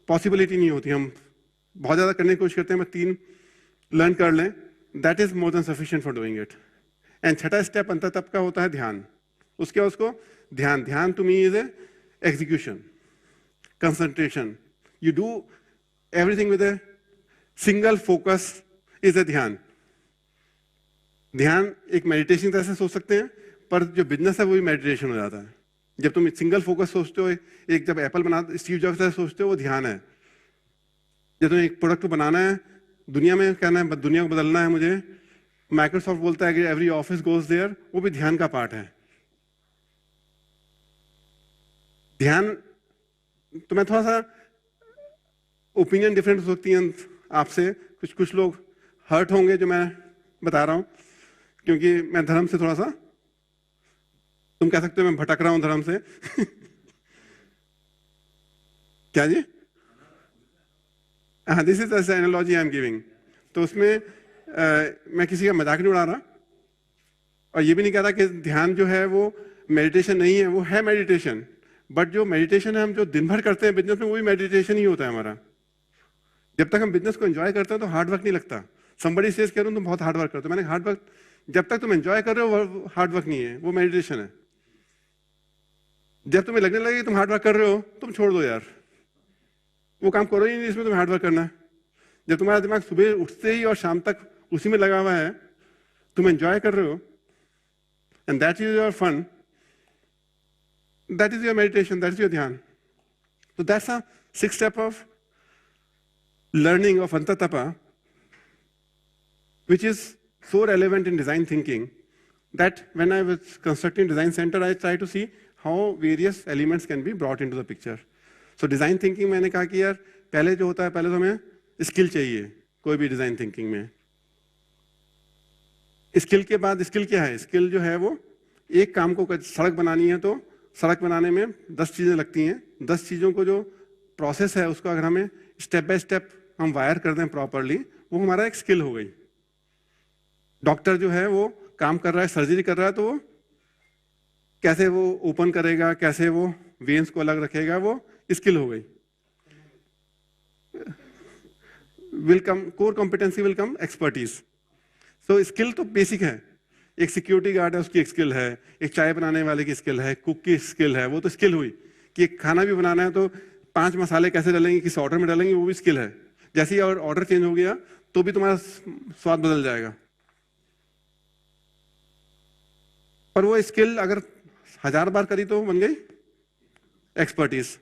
Speaker 1: possibility नहीं होती। हम बहुत ज्यादा करने की कोशिश करते हैं, मैं 3 लर्न कर लें, that is more than sufficient for doing it. And छठा स्टेप अंतर तप का होता है ध्यान। उसके बाद उसको ध्यान to me is a execution, concentration, you do everything with a single focus is a ध्यान। ध्यान एक मेडिटेशन तरह से सोच सकते हैं, पर जो बिजनेस है वो भी मेडिटेशन हो जाता है। जब तुम सिंगल फोकस सोचते हो, एक जब एप्पल बना स्टीव जॉब्स से सोचते हो, वो ध्यान है। जब तुम्हें एक प्रोडक्ट बनाना है, दुनिया में कहना है दुनिया को बदलना है मुझे, माइक्रोसॉफ्ट बोलता है कि एवरी ऑफिस गोज देयर, वो भी ध्यान का पार्ट है। ध्यान तो मैं थोड़ा सा ओपिनियन डिफरेंट हो सकती है आपसे, कुछ लोग हर्ट होंगे जो मैं बता रहा हूं, क्योंकि मैं धर्म से थोड़ा सा, तुम कह सकते हो मैं भटक रहा हूं धर्म से क्या जी? हाँ, this is analogy I am giving. तो उसमें मैं किसी का मजाक नहीं उड़ा रहा, और ये भी नहीं कह रहा कि ध्यान जो है वो मेडिटेशन नहीं है, वो है मेडिटेशन। बट जो मेडिटेशन है हम जो दिन भर करते हैं बिजनेस में, वो भी मेडिटेशन ही होता है हमारा। जब तक हम बिजनेस को एंजॉय करते हैं तो हार्ड वर्क नहीं लगता। समबडी सेज कह रहा हूं तुम बहुत हार्ड वर्क करते हो, मैंने हार्ड वर्क, जब तक तुम एंजॉय कर रहे हो वो हार्ड वर्क नहीं है, वो मेडिटेशन है। जब तुम्हें लगने लगे तुम हार्ड वर्क कर रहे हो, तुम छोड़ दो यार, वो काम करो ही नहीं जिसमें तुम्हें हार्ड वर्क करना है। जब तुम्हारा दिमाग सुबह उठते ही और शाम तक उसी में लगा हुआ है, तुम एंजॉय कर रहे हो, and that is your fun, that is your meditation, that is your dhyan. So that's a 6th step of learning of Antatapa, which is so relevant in design thinking that when I was constructing design center, I try to see how various elements can be brought into the picture. So design thinking मैंने कहा कि यार पहले जो होता है, पहले तो हमें स्किल चाहिए कोई भी डिजाइन थिंकिंग में। स्किल के बाद स्किल क्या है? स्किल जो है वो एक काम को, सड़क बनानी है तो सड़क बनाने में 10 चीजें लगती हैं। 10 चीजों को जो प्रोसेस है उसको अगर हमें स्टेप बाय स्टेप हम वायर कर दें प्रॉपरली, वो हमारा एक स्किल हो गई। डॉक्टर जो है वो काम कर रहा है, सर्जरी कर रहा है, तो वो कैसे वो ओपन करेगा, कैसे वो वेन्स को अलग रखेगा, वो स्किल हो गई। Will come core competency, will come expertise. So skill तो बेसिक है। एक सिक्योरिटी गार्ड है, उसकी एक स्किल है, एक चाय बनाने वाले की स्किल है, कुक की स्किल है, वो तो स्किल हुई। कि खाना भी बनाना है तो 5 मसाले कैसे डालेंगे, किस ऑर्डर में डालेंगे, वो भी स्किल है। जैसे ही ऑर्डर चेंज हो गया तो भी तुम्हारा स्वाद बदल जाएगा। पर वो स्किल अगर 1000 बार करी तो बन गई एक्सपर्टीज।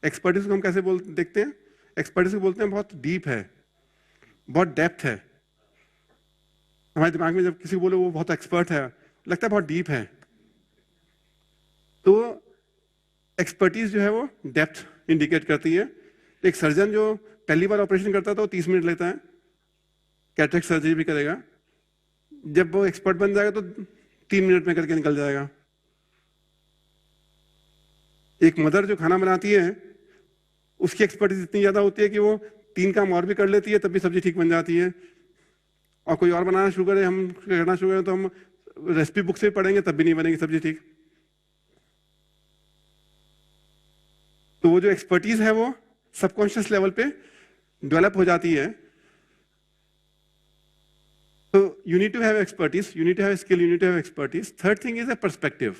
Speaker 1: एक्सपर्टीज को हम कैसे देखते हैं? एक्सपर्टीज को बोलते हैं बहुत डीप है, बहुत डेप्थ है। हमारे दिमाग में जब किसी को बोले वो बहुत एक्सपर्ट है, लगता है बहुत डीप है। तो एक्सपर्टीज जो है वो डेप्थ इंडिकेट करती है। एक सर्जन जो पहली बार ऑपरेशन करता था वो 30 मिनट लेता है, कैटरेक्ट सर्जरी भी करेगा। जब वो एक्सपर्ट बन जाएगा तो 3 मिनट में करके निकल जाएगा। एक मदर जो खाना बनाती है उसकी एक्सपर्टीज इतनी ज्यादा होती है कि वो 3 काम और भी कर लेती है, तब भी सब्जी ठीक बन जाती है। और कोई और बनाना शुरू करे, हम करना शुरू करें तो हम रेसिपी बुक से पढ़ेंगे तब भी नहीं बनेगी सब्जी ठीक। तो वो जो एक्सपर्टीज है वो सबकॉन्शियस लेवल पे डेवलप हो जाती है। तो you need to have expertise, you need to have skill, you need to have expertise. Third thing is a perspective.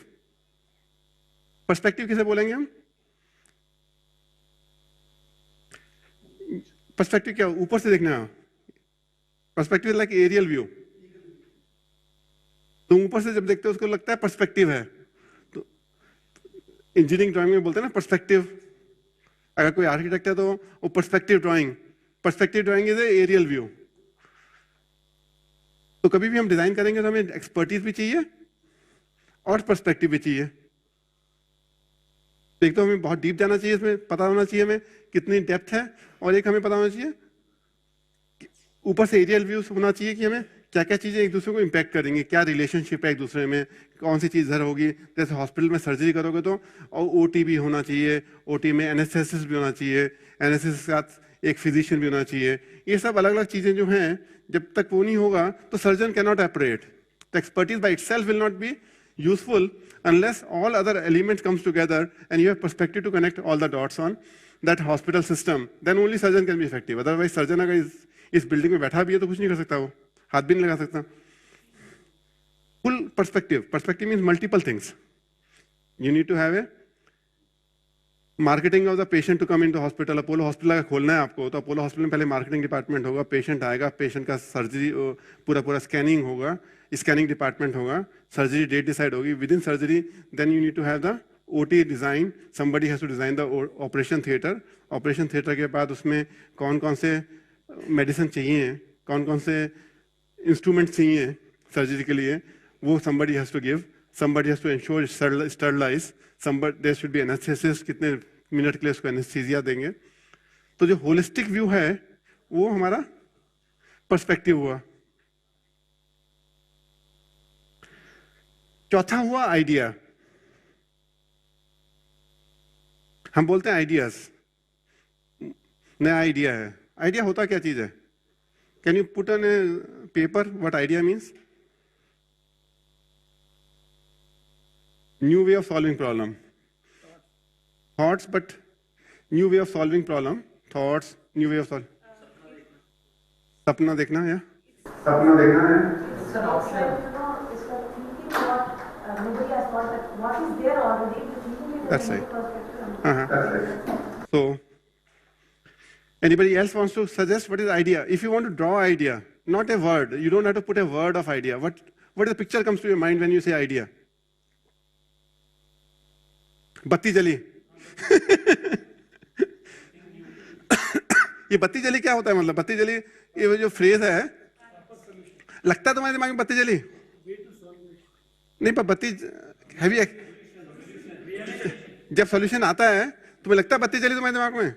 Speaker 1: Perspective किसे बोलेंगे हम? पर्सपेक्टिव क्या? ऊपर से देखना। Perspective like aerial view. तुम ऊपर से जब देखते हो उसको लगता है पर्सपेक्टिव है। तो इंजीनियरिंग ड्राइंग में बोलते हैं ना पर्सपेक्टिव। अगर कोई आर्किटेक्ट है तो वो perspective drawing, perspective drawing is a aerial view. तो कभी भी हम डिजाइन करेंगे तो हमें एक्सपर्टीज भी चाहिए और पर्सपेक्टिव भी चाहिए। एक तो हमें बहुत डीप जाना चाहिए, इसमें पता होना चाहिए हमें कितनी डेप्थ है, और एक हमें पता होना चाहिए ऊपर से एरियल व्यूज होना चाहिए कि हमें क्या क्या चीजें एक दूसरे को इम्पैक्ट करेंगी, क्या रिलेशनशिप है एक दूसरे में, कौन सी चीज इधर होगी। जैसे हॉस्पिटल में सर्जरी करोगे तो और ओटी भी होना चाहिए, ओटी में एनेस्थेसिस्ट भी होना चाहिए, एनेस्थेसिस के साथ एक फिजिशियन भी होना चाहिए। ये सब अलग अलग चीजें जो हैं, जब तक वो नहीं होगा तो surgeon can not operate. The expertise by itself will not be useful unless all other elements comes together and you have perspective to connect all the dots on that hospital system, then only surgeon can be effective. Otherwise surgeon अगर इस बिल्डिंग में बैठा भी है तो कुछ नहीं कर सकता, वो हाथ भी नहीं लगा सकता। Full perspective, perspective means multiple things. You need to have a marketing of the patient to come in to hospital. Apollo hospital अगर खोलना है आपको तो अपोलो हॉस्पिटल में पहले मार्केटिंग डिपार्टमेंट होगा, पेशेंट आएगा, पेशेंट का सर्जरी पूरा स्कैनिंग होगा, स्कैनिंग डिपार्टमेंट होगा, सर्जरी डेट डिसाइड होगी, within surgery then you need to have the OT design, somebody has to design the operation theatre. Operation theatre के बाद उसमें कौन कौन से मेडिसिन चाहिए, कौन कौन से इंस्ट्रूमेंट चाहिए सर्जरी के लिए, वो somebody has to give, somebody has to ensure sterilize, somebody there should be anesthetist, कितने मिनट के लिए उसको एनेस्थीसिया देंगे। तो जो होलिस्टिक व्यू है वो हमारा पर्सपेक्टिव हुआ। चौथा हुआ आइडिया। हम बोलते हैं आइडियाज, नया आइडिया है। आइडिया होता क्या चीज है? Can you put on A paper what idea means? New way of solving problem. Thoughts, but new way of solving problem. Thoughts, new way of solving. सपना देखना है? सपना देखना है? That's right. So, anybody else wants to suggest what is idea? If you want to draw idea, not a word, you don't have to put a word of idea. What is the picture comes to your mind when you say idea? बत्ती जली। ये बत्ती जली क्या होता है? मतलब बत्ती जली, ये जो फ्रेज है, लगता है तुम्हारे दिमाग में बत्ती जली? नहीं, पर बत्ती हैवी, जब सॉल्यूशन आता है तुम्हें लगता है बत्ती जली तुम्हारे दिमाग में?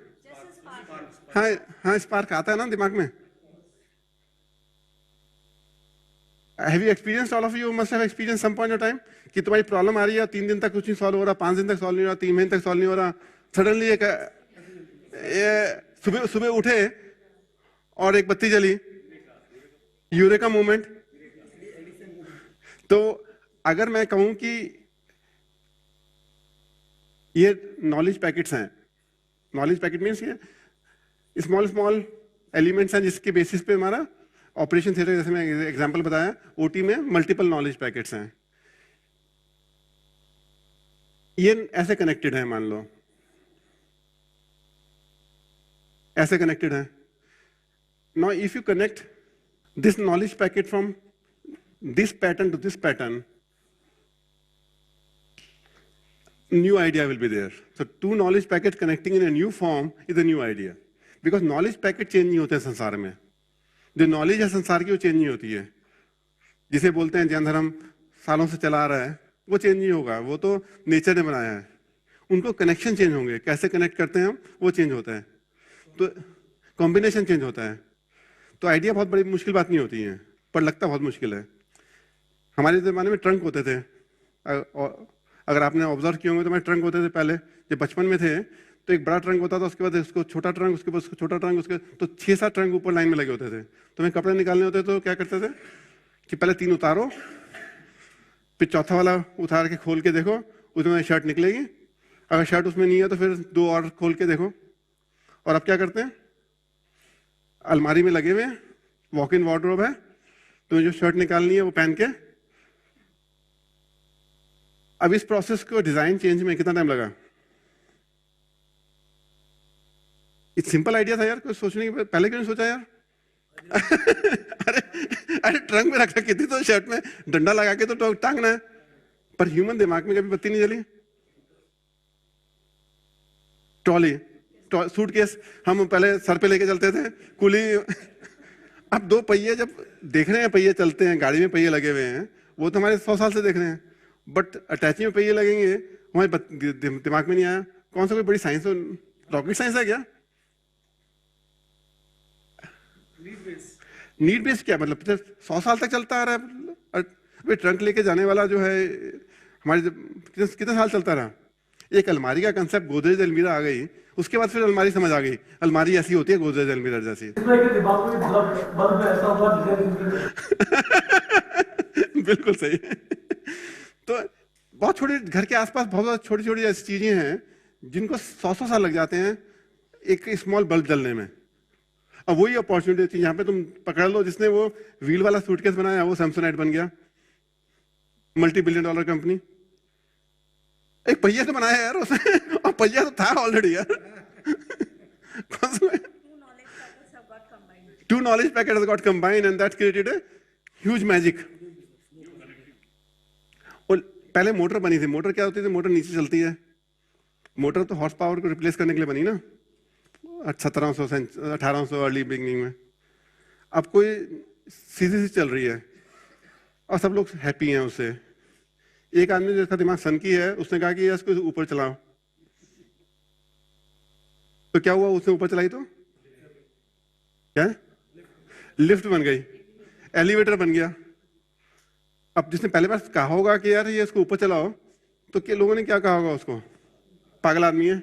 Speaker 1: हाँ हाँ, स्पार्क आता है ना दिमाग में। Have you experienced, all of you must have experienced some point of time कि तुम्हारी प्रॉब्लम आ रही है, 3 दिन तक कुछ नहीं सॉल्व हो रहा, 5 दिन तक सॉल्व नहीं हो रहा, 3 महीने तक सॉल्व नहीं हो रहा, सडनली एक सुबह उठे और एक बत्ती जली, यूरेका मोमेंट। तो अगर मैं कहूं कि ये नॉलेज पैकेट्स हैं, नॉलेज पैकेट मीन्स ये स्मॉल स्मॉल एलिमेंट्स हैं जिसके बेसिस पे हमारा ऑपरेशन थिएटर, जैसे मैं एग्जांपल बताया, ओटी में मल्टीपल नॉलेज पैकेट्स हैं, ये ऐसे कनेक्टेड है, मान लो ऐसे कनेक्टेड है। Now if you connect this knowledge packet from this pattern to this pattern, new idea will be there. So two knowledge packets connecting in a new form is a new idea, because knowledge packet change नहीं होते संसार में। जो नॉलेज है संसार की वो चेंज नहीं होती है। जिसे बोलते हैं जैन धर्म सालों से चला आ रहा है, वो चेंज नहीं होगा, वो तो नेचर ने बनाया है। उनको कनेक्शन चेंज होंगे, कैसे कनेक्ट करते हैं हम वो चेंज होता है, तो कॉम्बिनेशन चेंज होता है। तो आइडिया बहुत बड़ी मुश्किल बात नहीं होती है, पर लगता बहुत मुश्किल है। हमारे ज़माने में ट्रंक होते थे, अगर आपने ऑब्जर्व किए होंगे तो हमारे ट्रंक होते थे पहले, जब बचपन में थे तो एक बड़ा ट्रंक होता था, उसके बाद उसको छोटा ट्रंक, उसके बाद उसको छोटा ट्रंक, उसके तो 6-7 ट्रंक ऊपर लाइन में लगे होते थे। तो हमें कपड़े निकालने होते तो क्या करते थे कि पहले 3 उतारो, फिर चौथा वाला उतार के खोल के देखो उसमें शर्ट निकलेगी, अगर शर्ट उसमें नहीं है तो फिर 2 और खोल के देखो। और अब क्या करते हैं, अलमारी में लगे हुए वॉक इन वार्डरोब है, तुम्हें जो शर्ट निकालनी है वो पहन के। अब इस प्रोसेस को डिजाइन चेंज में कितना टाइम लगा? इट्स सिंपल आइडिया था यार, कुछ सोचने के पहले क्यों नहीं सोचा यार? अरे ट्रंक में रख रखी थी तो शर्ट में डंडा लगा के तो टांगना है, पर ह्यूमन दिमाग में कभी बत्ती नहीं जली। ट्रॉली, सूटकेस हम पहले सर पे लेके चलते थे, कुली। अब 2 पहिए जब देख रहे हैं, पहिए चलते हैं, गाड़ी में पहिए लगे हुए हैं, वो तो हमारे 100 साल से देख रहे हैं, बट अटैची में पहिए लगेंगे हमारे दिमाग में नहीं आया। कौन सा कोई बड़ी साइंस, रॉकेट साइंस है क्या? नीड बेस्ड क्या मतलब 100 साल तक चलता आ रहा है। अभी ट्रंक लेके जाने वाला जो है हमारे कितने साल चलता रहा। एक अलमारी का कंसेप्ट गोदरेज अलमीरा आ गई, उसके बाद फिर अलमारी समझ आ गई, अलमारी ऐसी होती है गोदरेज अलमीरा जैसी। बिल्कुल सही। तो बहुत छोटे घर के आसपास बहुत छोटी छोटी ऐसी चीजें हैं जिनको 100 साल लग जाते हैं एक स्मॉल बल्ब जलने में। अब वही अपॉर्चुनिटी थी, यहाँ पे तुम पकड़ लो, जिसने वो व्हील वाला सूटकेस बनाया वो सैमसोनाइट बन गया, $multi-billion कंपनी। एक पहिया तो बनाया यार उसने, और पहिया तो था ऑलरेडी यार। Two knowledge packets got combined and that created a huge magic. और पहले मोटर बनी थी। मोटर क्या होती थी? मोटर नीचे चलती है। मोटर तो हॉर्स पावर को रिप्लेस करने के लिए बनी ना 1700 से 1800 अर्ली बिगनिंग में। अब कोई सीधी सी चल रही है और सब लोग हैप्पी हैं उससे। एक आदमी जिसका दिमाग सनकी है उसने कहा कि इसको ऊपर चलाओ, तो क्या हुआ? उसने ऊपर चलाई तो क्या? लिफ्ट बन गई, एलिवेटर बन गया। अब जिसने पहले बार कहा होगा कि यार ये इसको ऊपर चलाओ, तो क्या लोगों ने क्या कहा होगा उसको? पागल आदमी है।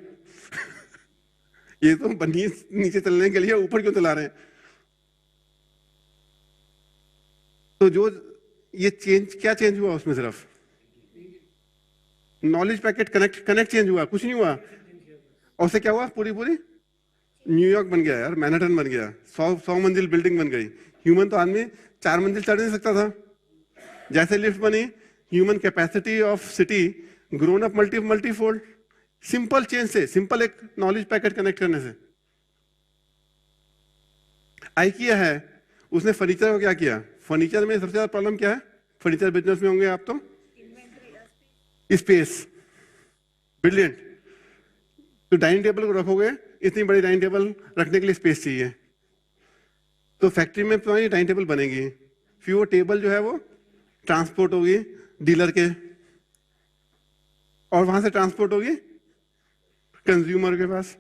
Speaker 1: ये तो बनी नीचे चलने के लिए, ऊपर क्यों चला रहे हैं? तो जो ये चेंज, क्या चेंज हुआ उसमें? सिर्फ नॉलेज पैकेट कनेक्ट चेंज हुआ, कुछ नहीं हुआ। और उससे क्या हुआ? पूरी न्यूयॉर्क बन गया यार, मैनहट्टन बन गया, 100 मंजिल बिल्डिंग बन गई। ह्यूमन तो आदमी 4 मंजिल चढ़ नहीं सकता था। जैसे लिफ्ट बनी, human capacity of city grown up multifold. Simple change से, सिंपल एक नॉलेज पैकेट कनेक्ट करने से। IKEA है, उसने फर्नीचर को क्या किया? फर्नीचर में सबसे ज्यादा प्रॉब्लम क्या है? फर्नीचर बिजनेस में होंगे आप तो, स्पेस। ब्रिलियंट। तो डाइनिंग टेबल को रखोगे, इतनी बड़ी डाइनिंग टेबल रखने के लिए स्पेस चाहिए, तो फैक्ट्री में तुम्हारी डाइनिंग टेबल बनेगी। फिर वो टेबल जो है वो ट्रांसपोर्ट होगी डीलर के, और वहां से ट्रांसपोर्ट होगी कंज्यूमर के पास।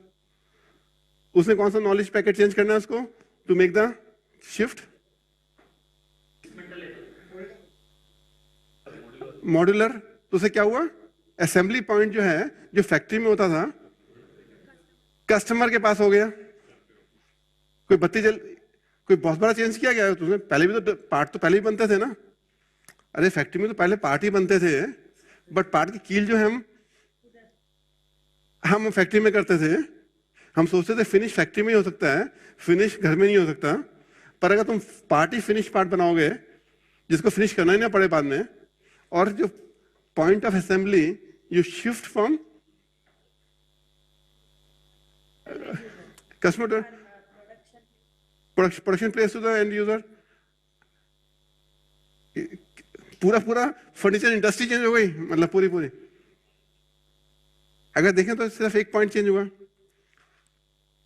Speaker 1: उसने कौन सा नॉलेज पैकेट चेंज करना है उसको to make the shift? Modular. तो उसे क्या हुआ? असेंबली पॉइंट जो है, जो फैक्ट्री में होता था, कस्टमर के पास हो गया। कोई बत्ती कोई बहुत बड़ा चेंज किया गया है तुमने? पहले भी तो पार्ट तो पहले ही बनते थे ना। अरे फैक्ट्री में तो पहले पार्ट ही बनते थे, बट पार्ट की कील जो है हम फैक्ट्री में करते थे। हम सोचते थे फिनिश फैक्ट्री में ही हो सकता है, फिनिश घर में नहीं हो सकता। पर अगर तुम पार्ट ही फिनिश पार्ट बनाओगे जिसको फिनिश करना ही ना पड़े बाद में, और जो point of assembly you shift from customer production place to the end user, पूरा फर्नीचर इंडस्ट्री चेंज हो गई। मतलब पूरी अगर देखें तो सिर्फ एक पॉइंट चेंज हुआ।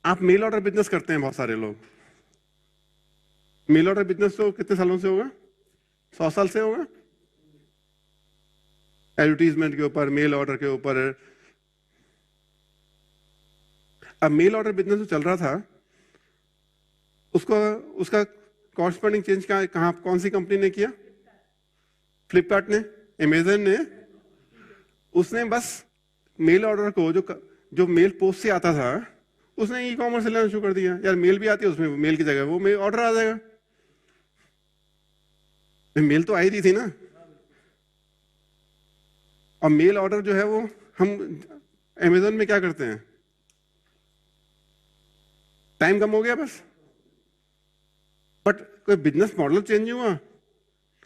Speaker 1: आप मेल ऑर्डर बिजनेस करते हैं बहुत सारे लोग। मेल ऑर्डर बिजनेस तो कितने सालों से होगा? 100 साल से होगा। एडवर्टीजमेंट के ऊपर, मेल ऑर्डर के ऊपर। अब मेल ऑर्डर बिजनेस जो चल रहा था, उसका कॉरस्पॉन्डिंग चेंज कहां कौन सी कंपनी ने किया? फ्लिपकार्ट ने, अमेजन ने। उसने बस मेल ऑर्डर को, जो मेल पोस्ट से आता था, उसने ई कॉमर्स से लेना शुरू कर दिया। यार मेल भी आती है, उसमें मेल की जगह वो मेल ऑर्डर आ जाएगा। मेल तो आई रही थी ना। और मेल ऑर्डर जो है वो हम अमेजन में क्या करते हैं? टाइम कम हो गया बस। बट कोई बिजनेस मॉडल चेंज नहीं हुआ।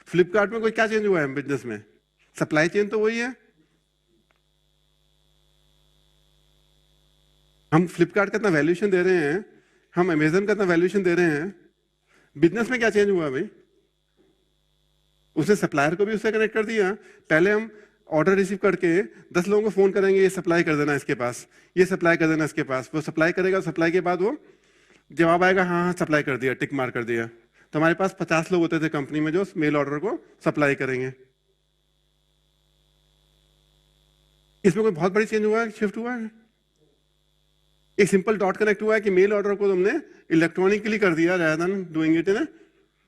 Speaker 1: फ्लिपकार्ट में कोई क्या चेंज हुआ है बिजनेस में? सप्लाई चेन तो वही है। हम फ्लिपकार्ट का इतना वैल्यूएशन दे रहे हैं, हम अमेजन का इतना वैल्यूएशन दे रहे हैं, बिजनेस में क्या चेंज हुआ भाई? उसने सप्लायर को भी उससे कनेक्ट कर दिया। पहले हम ऑर्डर रिसीव करके 10 लोगों को फोन करेंगे, ये सप्लाई कर देना इसके पास, ये सप्लाई कर देना इसके पास। वो सप्लाई करेगा, सप्लाई के बाद वो जवाब आएगा, हाँ हाँ सप्लाई कर दिया, टिक मार कर दिया। तो हमारे पास 50 लोग होते थे कंपनी में जो मेल ऑर्डर को सप्लाई करेंगे। इसमें कोई बहुत बड़ी चेंज हुआ है, शिफ्ट हुआ है? एक सिंपल डॉट कनेक्ट हुआ है कि मेल ऑर्डर को तुमने इलेक्ट्रॉनिकली कर दिया, rather than doing it in a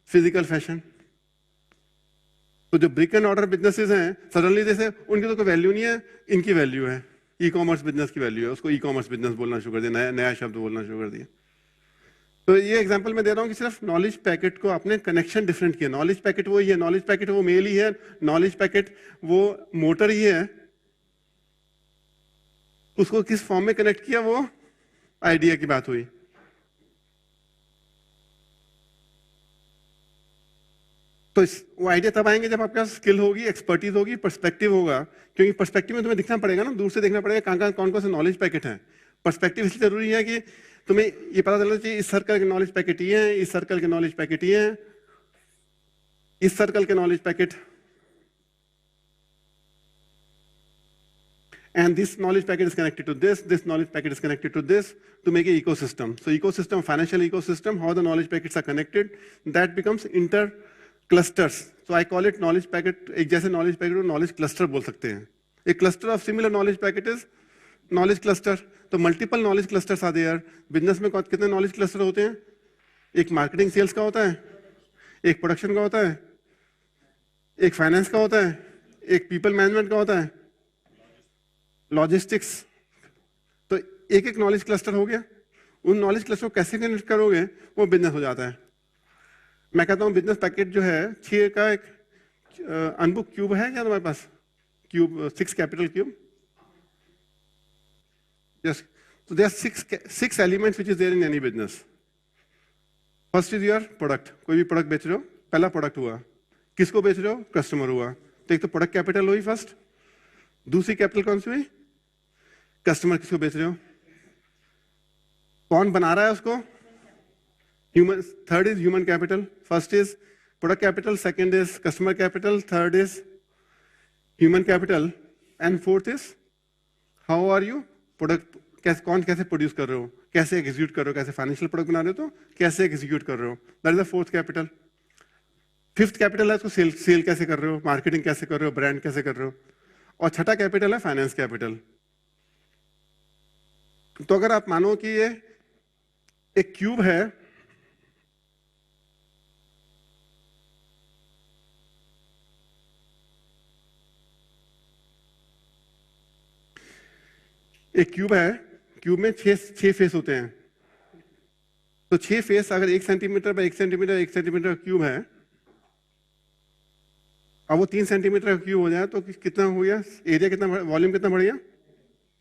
Speaker 1: physical fashion. तो जो ब्रिक एंड ऑर्डर बिजनेसेस हैं, सडनली जैसे उनकी तो कोई वैल्यू नहीं है, इनकी वैल्यू है, ई कॉमर्स बिजनेस की वैल्यू है, उसको ई कॉमर्स बिजनेस बोलना शुरू कर दिया, नया नया शब्द बोलना शुरू कर दिया। तो ये एग्जांपल मैं दे रहा हूँ कि सिर्फ नॉलेज पैकेट को आपने कनेक्शन डिफरेंट किया। नॉलेज पैकेट वो ही है, नॉलेज पैकेट वो मेल ही है, नॉलेज पैकेट वो मोटर ही है, उसको किस फॉर्म में कनेक्ट किया वो आइडिया की बात हुई। तो वो आइडिया तब आएंगे जब आपके पास स्किल होगी, एक्सपर्टीज होगी, पर्सपेक्टिव होगा। क्योंकि पर्सपेक्टिव में तुम्हें दिखना पड़ेगा ना, दूर से देखना पड़ेगा कहाँ कौन कौन से नॉलेज पैकेट है। पर्सपेक्टिव इसलिए जरूरी है कि तुम्हें ये पता चलना चाहिए इस सर्कल के नॉलेज पैकेट ये है, इस सर्कल के नॉलेज पैकेट ये है, इस सर्कल के knowledge packet, and this knowledge packet is connected to this knowledge packet is connected to this to make an ecosystem. So ecosystem, financial ecosystem, how the knowledge packets are connected, that becomes inter clusters. So I call it knowledge packet. एक जैसे knowledge packet को knowledge cluster बोल सकते हैं। एक cluster of similar knowledge packet is knowledge cluster. तो multiple knowledge clusters are there. Business में कितने knowledge cluster होते हैं? एक marketing sales का होता है, एक production का होता है, एक finance का होता है, एक people management का होता है, लॉजिस्टिक्स। तो एक एक नॉलेज क्लस्टर हो गया। उन नॉलेज क्लस्टर को कैसे कनेक्ट करोगे वो बिजनेस हो जाता है। मैं कहता हूं बिजनेस पैकेट जो है 6 का एक अनबुक क्यूब है क्या तुम्हारे पास? Cube 6 capital cube. यस, तो there are 6 elements which is there in any business. First is your product. कोई भी प्रोडक्ट बेच रहे हो, पहला प्रोडक्ट हुआ, किसको बेच रहे हो? कस्टमर हुआ। तो एक तो प्रोडक्ट कैपिटल हुई फर्स्ट। दूसरी कैपिटल कौन सी हुई? कस्टमर। किसको बेच रहे हो? कौन बना रहा है उसको? Human. Third is human capital. First is product capital, second is customer capital, third is human capital, and fourth is how are you product. कौन कैसे प्रोड्यूस कर रहे हो, कैसे एग्जीक्यूट कर रहे हो, कैसे फाइनेंशियल प्रोडक्ट बना रहे हो तो कैसे एग्जीक्यूट कर रहे हो, that is the fourth capital. Fifth capital है उसको सेल कैसे कर रहे हो, मार्केटिंग कैसे कर रहे हो, ब्रांड कैसे कर रहे हो, और छठा कैपिटल है फाइनेंस कैपिटल। तो अगर आप मानो कि ये एक क्यूब है, एक क्यूब है, क्यूब में 6 फेस होते हैं। तो 6 फेस अगर 1 centimetre bye 1 centimetre 1 centimetre cube है, अब वो 3 सेंटीमीटर का क्यूब हो जाए तो कितना हो गया एरिया, कितना वॉल्यूम कितना बढ़ गया?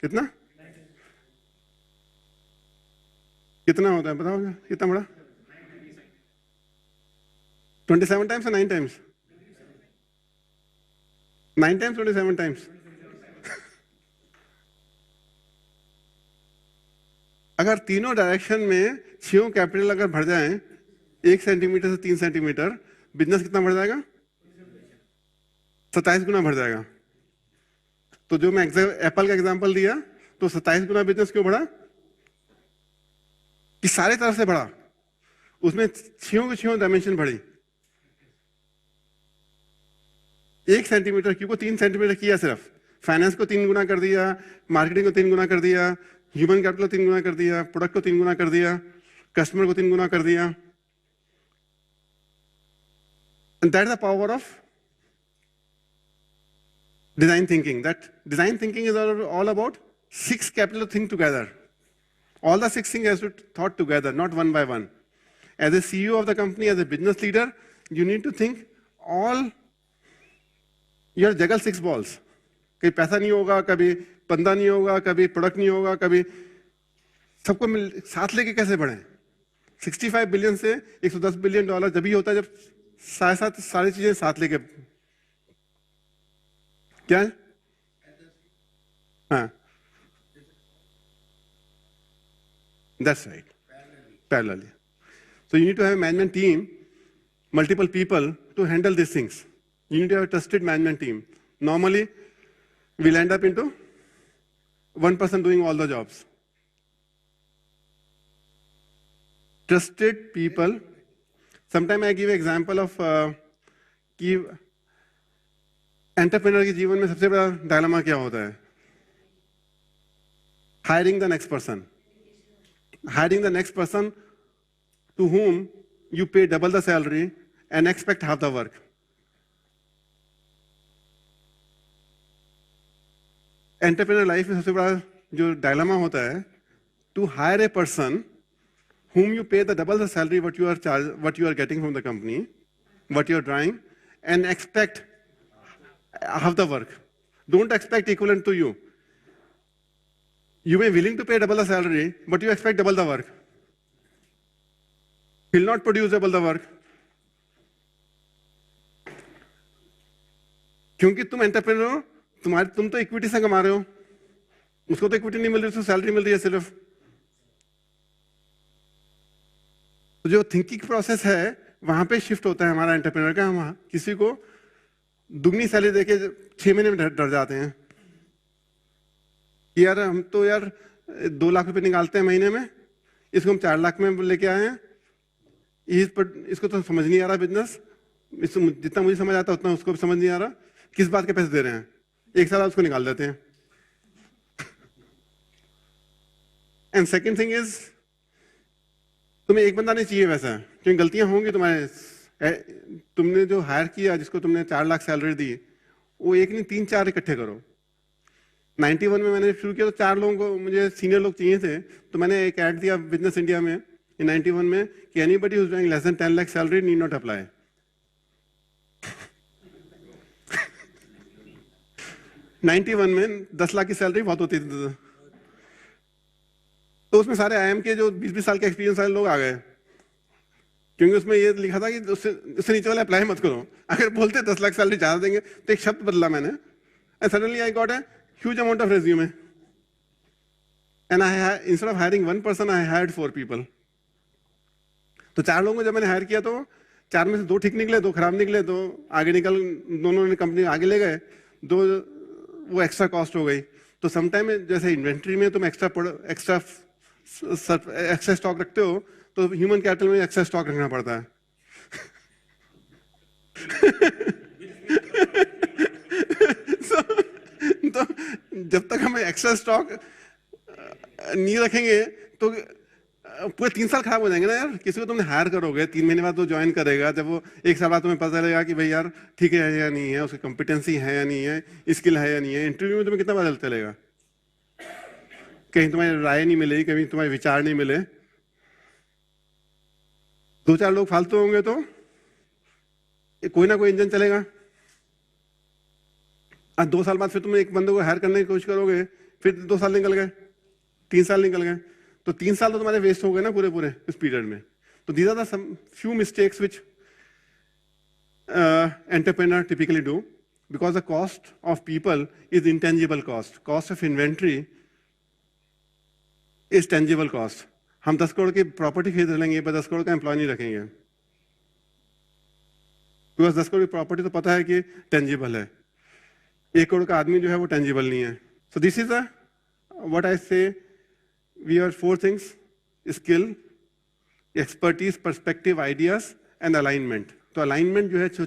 Speaker 1: कितना कितना होता है बताओ, कितना बड़ा? 27 टाइम्स या 9 टाइम्स? 9 times 27 times. अगर तीनों डायरेक्शन में 6 कैपिटल अगर बढ़ जाए 1 सेंटीमीटर से 3 सेंटीमीटर, बिजनेस कितना बढ़ जाएगा? 27 गुना बढ़ जाएगा। तो जो मैं एप्पल का एग्जांपल दिया, तो 27 गुना बिजनेस क्यों बढ़ा? कि सारे तरफ से बढ़ा, उसमें 6 डायमेंशन बढ़ी। 1 सेंटीमीटर क्यूब को 3 सेंटीमीटर किया, सिर्फ फाइनेंस को 3 गुना कर दिया, मार्केटिंग को 3 गुना कर दिया, ह्यूमन कैपिटल को 3 गुना कर दिया, प्रोडक्ट को 3 गुना कर दिया, कस्टमर को 3 गुना कर दिया। And that is the power of design thinking. That design thinking is all about 6 capital think together. All the 6 things has to thought together, not one by one. As a CEO of the company, as a business leader, you need to think all. You have juggle 6 balls. कभी पैसा नहीं होगा, कभी बंदा नहीं होगा, कभी प्रोडक्ट नहीं होगा, कभी सबको साथ लेके कैसे बढ़े? 65 बिलियन से 110 बिलियन डॉलर जब भी होता है जब सारी चीजें साथ लेके। क्या है? हाँ, that's right. Parallelly. So you need to have a management team, multiple people to handle these things. You need to have a trusted management team. Normally, we'll end up into one person doing all the jobs. Trusted people. Sometimes I give an example of कि एंटरप्रेन्योर के जीवन में सबसे बड़ा डायलेमा क्या होता है? Hiring the next person. Hiring the next person to whom you pay double the salary and expect half the work. Entrepreneur life में सबसे बड़ा जो dilemma होता है, to hire a person whom you pay the double the salary what you are getting from the company, what you are drawing, and expect half the work. Don't expect equivalent to you. You may be willing to pay double the salary, but you expect double the work. Will not produce double the work. क्योंकि तुम एंटरप्रेन्योर हो, तुम तो इक्विटी से कमा रहे हो, उसको तो इक्विटी नहीं मिल रही, उसको सैलरी मिल रही है सिर्फ. तो जो थिंकिंग प्रोसेस है वहां पे शिफ्ट होता है हमारा एंटरप्रेन्योर का. हम किसी को दुगनी सैलरी देके 6 महीने में डर जाते हैं कि यार हम तो यार 2 लाख रुपए निकालते हैं महीने में, इसको हम 4 लाख में लेके आए हैं, इसको तो समझ नहीं आ रहा बिजनेस, जितना मुझे समझ आता उतना उसको समझ नहीं आ रहा, किस बात के पैसे दे रहे हैं, 1 साल उसको निकाल देते हैं. एंड सेकेंड थिंग इज, तुम्हें एक बंदा नहीं चाहिए वैसा, क्योंकि गलतियां होंगी तुम्हारे. तुमने जो हायर किया, जिसको तुमने 4 लाख सैलरी दी, वो एक नहीं 3-4 इकट्ठे करो. 91 में मैंने शुरू किया तो 4 लोगों को मुझे सीनियर लोग चाहिए थे, तो मैंने एक ऐड दिया बिजनेस इंडिया में इन 91 में कि anybody who is doing less than 10 lakh salary need not apply. 91 में 10 लाख की सैलरी बहुत होती थी, तो उसमें सारे आईएम के जो 20-20 साल के एक्सपीरियंस वाले लोग आ गए, क्योंकि उसमें ये लिखा था कि उससे नीचे वाले अप्लाई मत करो. अगर बोलते 10 लाख सैलरी ज्यादा देंगे तो एक शब्द बदला मैंने, and suddenly I got a huge amount of resume, and I instead of hiring 1 person I hired 4 people. तो 4 लोगों को जब मैंने हायर किया तो 4 में से 2 ठीक निकले, 2 खराब निकले, तो आगे दोनों ने कंपनी आगे ले गए, 2 वो एक्स्ट्रा कॉस्ट हो गई. तो समटाइम जैसे इन्वेंट्री में तुम एक्स्ट्रा स्टॉक रखते हो, तो ह्यूमन कैपिटल में एक्स्ट्रा स्टॉक रखना पड़ता है. तो जब तक हम एक्स्ट्रा स्टॉक नहीं रखेंगे तो पूरे 3 साल खराब हो जाएंगे ना यार. किसी को तुमने हायर करोगे, 3 महीने बाद वो ज्वाइन करेगा, जब वो 1 साल बाद तुम्हें पता चलेगा कि भाई यार ठीक है या नहीं है, उसकी कॉम्पिटेंसी है या नहीं है, स्किल है या नहीं है. इंटरव्यू में तुम्हें कितना बदल चलेगा, कहीं तुम्हारी राय नहीं मिलेगी, कहीं तुम्हारे विचार नहीं मिले. 2-4 लोग फालतू होंगे तो कोई ना कोई इंजन चलेगा. आज 2 साल बाद फिर तुम एक बंदे को हायर करने की कोशिश करोगे, फिर 2 साल निकल गए, 3 साल निकल गए, तो 3 साल तो तुम्हारे वेस्ट हो गए ना पूरे इस पीरियड में. तो these are the some few mistakes which entrepreneur typically do, because the cost of people is intangible cost. Cost of inventory is tangible cost. हम 10 करोड़ की प्रॉपर्टी खरीद लेंगे पर 10 करोड़ का एम्प्लॉय नहीं रखेंगे, बिकॉज 10 करोड़ की प्रॉपर्टी तो पता है कि टेंजिबल है, 1 करोड़ का आदमी जो है वो टेंजिबल नहीं है. So this is what I say, we are 4 things: skill, expertise, perspective, ideas and alignment. तो अलाइनमेंट जो है, जो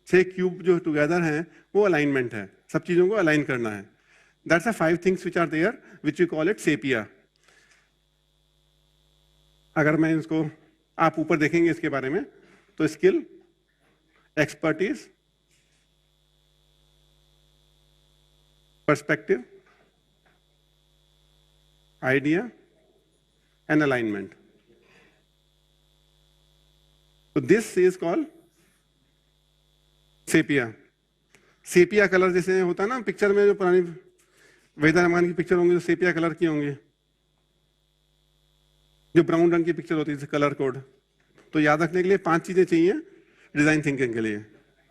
Speaker 1: 6 क्यूब जो टुगेदर हैं वो अलाइनमेंट है, सब चीजों को अलाइन करना है. That's the 5 things which are there, which we call it sepia. अगर मैं इसको, आप ऊपर देखेंगे इसके बारे में, तो skill, expertise, perspective, idea and alignment. तो this is called sepia. Sepia colour जैसे होता है ना पिक्चर में, जो पुरानी वहीदा रहमान की पिक्चर होंगी, जो सेपिया कलर की होंगी, जो ब्राउन रंग की पिक्चर होती है, कलर कोड. तो याद रखने के लिए 5 चीजें चाहिए डिजाइन थिंकिंग के लिए,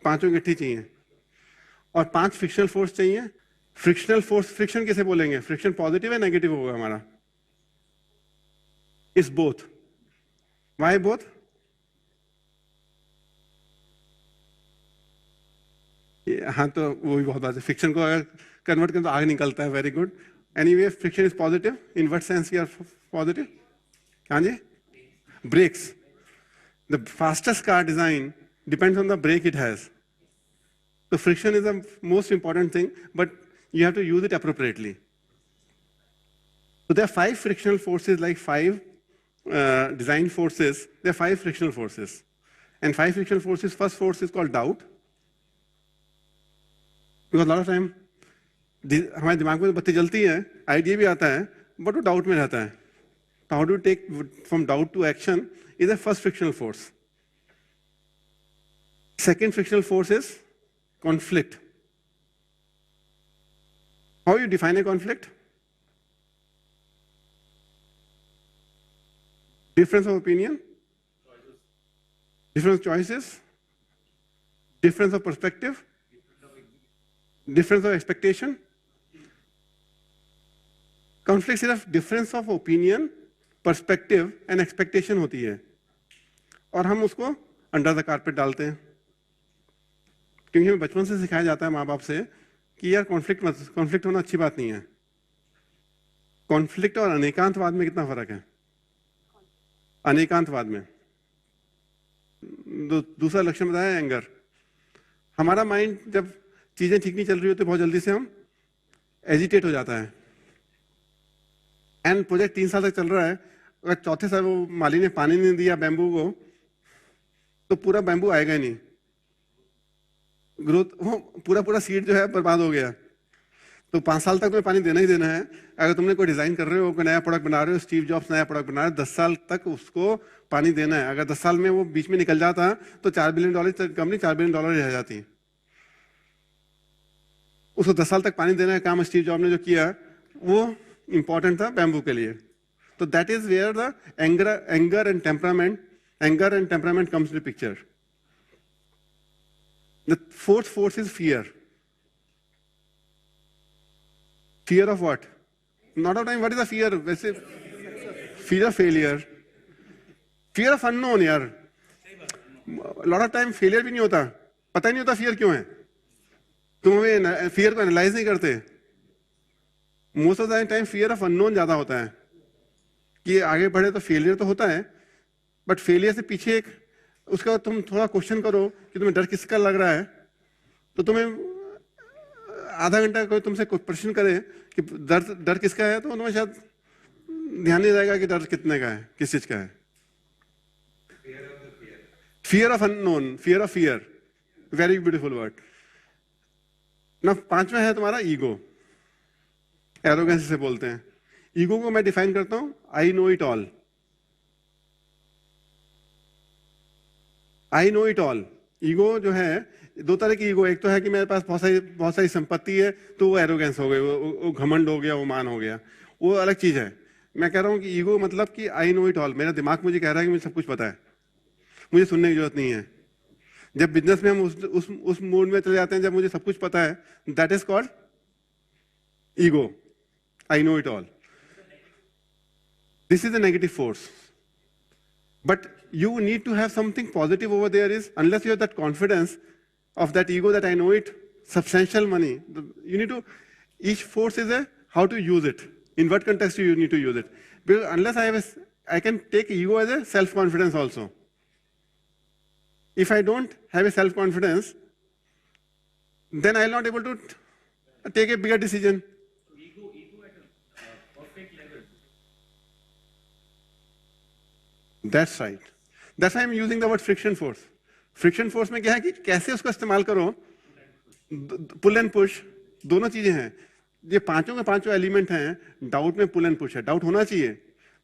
Speaker 1: 5 इकट्ठी चाहिए. और 5 फ्रिक्शनल फोर्स चाहिए. फ्रिक्शनल फोर्स, फ्रिक्शन किसे बोलेंगे? फ्रिक्शन पॉजिटिव है नेगेटिव होगा हमारा? Is both. Why both? हाँ, तो वो भी बहुत बात है. फ्रिक्शन को अगर कन्वर्ट करें तो आग निकलता है. Very good. Anyway, friction is positive. In what sense you are positive? हाँ जी, brakes. The fastest car design depends on the brake it has. So friction is the most important thing, but you have to use it appropriately. So there are 5 frictional forces, like 5 design forces. There are 5 frictional forces, And 5 frictional forces, first force is called doubt. Because a lot of time हमारे दिमाग में बत्ती जलती है, आइडिया भी आता है, बट वो डाउट में रहता है. तो how do take from doubt to action is the first frictional force. Second frictional force is conflict. How you define a conflict? Difference of opinion, difference of choices, difference of perspective, difference of expectation. Conflict सिर्फ difference of opinion, perspective and expectation होती है, और हम उसको under the carpet डालते हैं. क्योंकि हमें बचपन से सिखाया जाता है माँ बाप से कि यार कॉन्फ्लिक्ट होना अच्छी बात नहीं है. कॉन्फ्लिक्ट और अनेकांतवाद में कितना फर्क है? अनेकांतवाद में दूसरा लक्षण बताया एंगर. हमारा माइंड जब चीजें ठीक नहीं चल रही होती बहुत जल्दी से हम एजिटेट हो जाता है. एंड प्रोजेक्ट 3 साल तक चल रहा है, अगर चौथे साल वो माली ने पानी नहीं दिया बैम्बू को तो पूरा बैम्बू आएगा ही नहीं. ग्रोथ पूरा सीड जो है बर्बाद हो गया. तो 5 साल तक तुम्हें पानी देना ही देना है. अगर तुमने कोई डिजाइन कर रहे हो, कोई नया प्रोडक्ट बना रहे हो, स्टीव जॉब्स नया प्रोडक्ट बना रहे हो, 10 साल तक उसको पानी देना है. अगर 10 साल में वो बीच में निकल जाता तो $4 बिलियन कंपनी $4 बिलियन रह जाती. उसको 10 साल तक पानी देने का काम स्टीव जॉब ने जो किया वो इंपॉर्टेंट था बैम्बू के लिए. तो that is where the anger and temperament comes to picture. The fourth force is fear. Fear of what? Not of time. What is the fear? वैसे fear of failure. Fear of unknown यार. lot of time failure भी नहीं होता, पता ही नहीं होता fear क्यों है. तुम हमें fear को analyze नहीं करते. Most of the time fear of unknown ज्यादा होता है कि आगे बढ़े तो failure तो होता है, but failure से पीछे एक उसका तुम थोड़ा क्वेश्चन करो कि तुम्हें डर किसका लग रहा है, तो तुम्हें आधा घंटा कोई तुमसे कोई प्रश्न करे कि डर किसका है, तो तुम्हें शायद ध्यान नहीं जाएगा कि डर कितने का है, किस चीज का है. Fear of unknown, fear of fear, very beautiful word. ना 5वां है तुम्हारा ईगो. एरोगेंस से बोलते हैं. ईगो को मैं डिफाइन करता हूं, I know it all. I know it all. Ego जो है, 2 तरह की ईगो. एक तो है कि मेरे पास बहुत सारी संपत्ति है, तो वो एरोगेंस हो गई, वो घमंड हो गया, वो मान हो गया, वो अलग चीज है. मैं कह रहा हूं कि ईगो मतलब कि आई नो इट ऑल. मेरा दिमाग मुझे कह रहा है कि मुझे सब कुछ पता है, मुझे सुनने की जरूरत नहीं है. जब बिजनेस में हम उस मूड में चले जाते हैं जब मुझे सब कुछ पता है, that is called ego. I know it all. This is a negative force. But you need to have something positive over there. Is unless you have that confidence of that ego that I know it, substantial money. You need to, each force is a how to use it. In what context you need to use it. Because unless I can take ego as a self-confidence also. If I don't have a self-confidence, then I will not able to take a bigger decision.
Speaker 2: Ego at a perfect level.
Speaker 1: That's right. That's why I'm using the word friction force. Friction force में क्या है कि कैसे उसको इस्तेमाल करो. पुल एंड पुश दोनों चीजें हैं. ये पांचों के पांचों एलिमेंट हैं. डाउट में पुल एंड पुश है. डाउट होना चाहिए,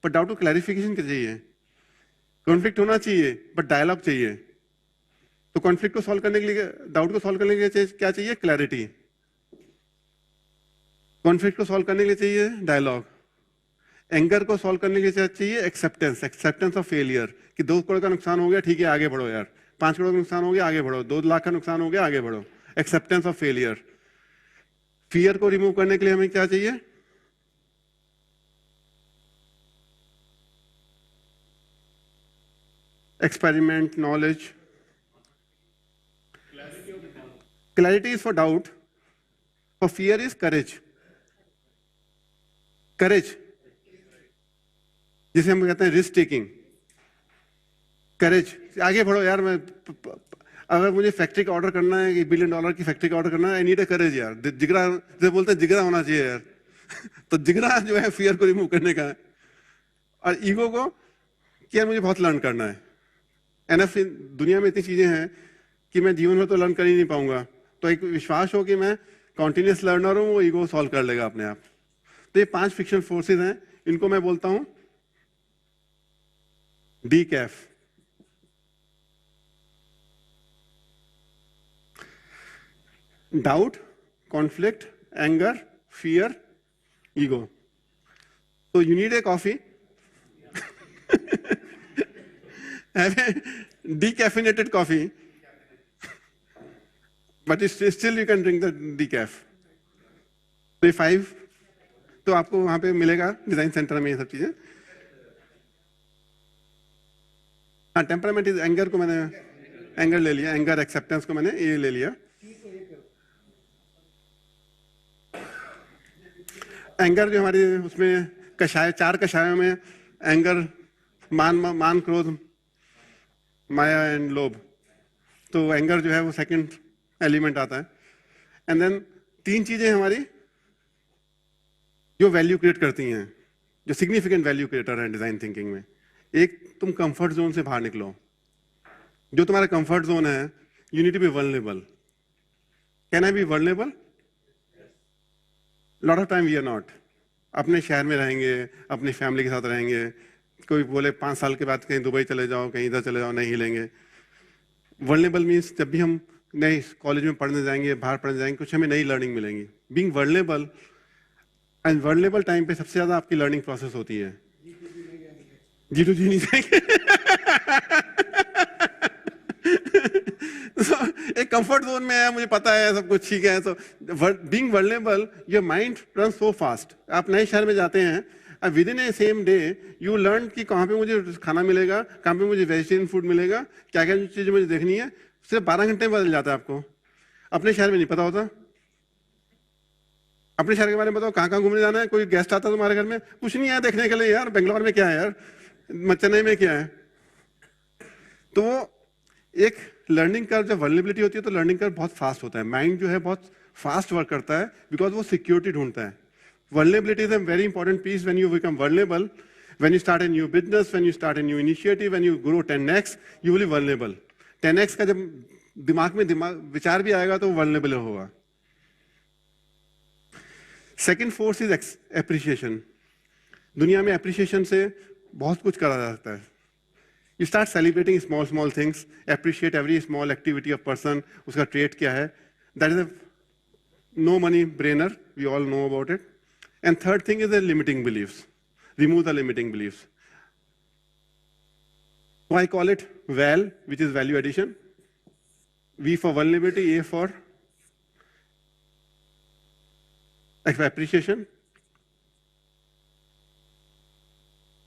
Speaker 1: पर डाउट को क्लैरिफिकेशन चाहिए. कॉन्फ्लिक्ट होना चाहिए, बट डायलॉग चाहिए. तो कॉन्फ्लिक्ट को सॉल्व करने के लिए, डाउट को सॉल्व करने के लिए क्या चाहिए? क्लैरिटी. कॉन्फ्लिक्ट को सॉल्व करने के लिए चाहिए डायलॉग. एंगर को सॉल्व करने के लिए चाहिए एक्सेप्टेंस ऑफ फेलियर. कि 2 करोड़ का नुकसान हो गया, ठीक है आगे बढ़ो यार. 5 करोड़ का नुकसान हो गया, आगे बढ़ो. 2 लाख का नुकसान हो गया, आगे बढ़ो. Acceptance of failure. फियर को रिमूव करने के लिए हमें क्या चाहिए? Experiment, knowledge. Clarity is for doubt, for fear is courage. Courage जिसे हम कहते हैं रिस्क टेकिंग. करेज, आगे बढ़ो यार. मैं अगर मुझे फैक्ट्री का ऑर्डर करना है, $1 बिलियन की फैक्ट्री का ऑर्डर करना है, आई नीड अ करेज यार. जिगरा जैसे बोलते हैं, जिगरा होना चाहिए यार. तो जिगरा जो है फियर को रिमूव करने का है. और ईगो को कि यार मुझे बहुत लर्न करना है. एनफ, दुनिया में इतनी चीजें हैं कि मैं जीवन में तो लर्न कर ही नहीं पाऊंगा, तो एक विश्वास हो कि मैं कॉन्टिन्यूस लर्नर हूं, वो ईगो सॉल्व कर लेगा अपने आप। तो ये 5 फ्रिक्शन फोर्सेस हैं, इनको मैं बोलता हूं decaf. Doubt, conflict, anger, fear, ego. तो you need a coffee, have a decaffeinated coffee, but still you can drink the decaf. तो 5 तो आपको वहां पे मिलेगा डिजाइन सेंटर में ये सब चीजें। हाँ, टेम्परामेंट इज एंगर को मैंने एंगर ले लिया, एंगर एक्सेप्टेंस को मैंने ये ले लिया। एंगर जो हमारी उसमें कषाय, 4 कषायों में एंगर, मान क्रोध, माया एंड लोभ, तो एंगर जो है वो सेकंड एलिमेंट आता है। एंड देन 3 चीजें हमारी जो वैल्यू क्रिएट करती हैं, जो सिग्निफिकेंट वैल्यू क्रिएटर है डिजाइन थिंकिंग में। एक, तुम कंफर्ट जोन से बाहर निकलो। जो तुम्हारा कंफर्ट जोन है, you need to be vulnerable. Can I be vulnerable? Lot of time we are not. अपने शहर में रहेंगे, अपनी फैमिली के साथ रहेंगे, कोई बोले 5 साल के बाद कहीं दुबई चले जाओ, कहीं इधर चले जाओ, नहीं हिलेंगे। वर्नेबल मीन्स जब भी हम नए कॉलेज में पढ़ने जाएंगे, बाहर पढ़ने जाएंगे, कुछ हमें नई लर्निंग मिलेंगी। Being vulnerable, and vulnerable time पे सबसे ज्यादा आपकी लर्निंग प्रोसेस होती है। जी टू जी नहीं जाएंगे। So, एक कंफर्ट जोन में है, मुझे पता है सब कुछ ठीक है। तो being vulnerable, your mind run so fast. आप नए शहर में जाते हैं, with in A same day you learn कि कहाँ पे मुझे खाना मिलेगा, कहाँ पे मुझे वेजिटेरियन फूड मिलेगा, क्या क्या चीजें मुझे देखनी है। सिर्फ 12 घंटे में बदल जाता है आपको। अपने शहर में नहीं पता होता। अपने शहर के बारे में बताओ, कहाँ कहाँ घूमने जाना है। कोई गेस्ट आता है तुम्हारे घर में, कुछ नहीं है देखने के लिए यार, बेंगलोर में क्या है यार, चेन्नई में क्या है। तो वो एक लर्निंग कर्व, जब वल्नरेबिलिटी होती है तो लर्निंग कर्व बहुत फास्ट होता है। माइंड जो है बहुत फास्ट वर्क करता है, बिकॉज वो सिक्योरिटी ढूंढता है। Vulnerability is a very important piece when you become vulnerable. When you start a new business, when you start a new initiative, when you grow 10x, you will be vulnerable. 10x का जब दिमाग में विचार भी आएगा तो vulnerable होगा। Second force is appreciation. दुनिया में appreciation से बहुत कुछ करा जा सकता है। You start celebrating small things, appreciate every small activity of person, उसका trait क्या है। That is a no money brainer. We all know about it. And third thing is the limiting beliefs. Remove the limiting beliefs. So I call it VAL, which is value addition. V for vulnerability, A for appreciation.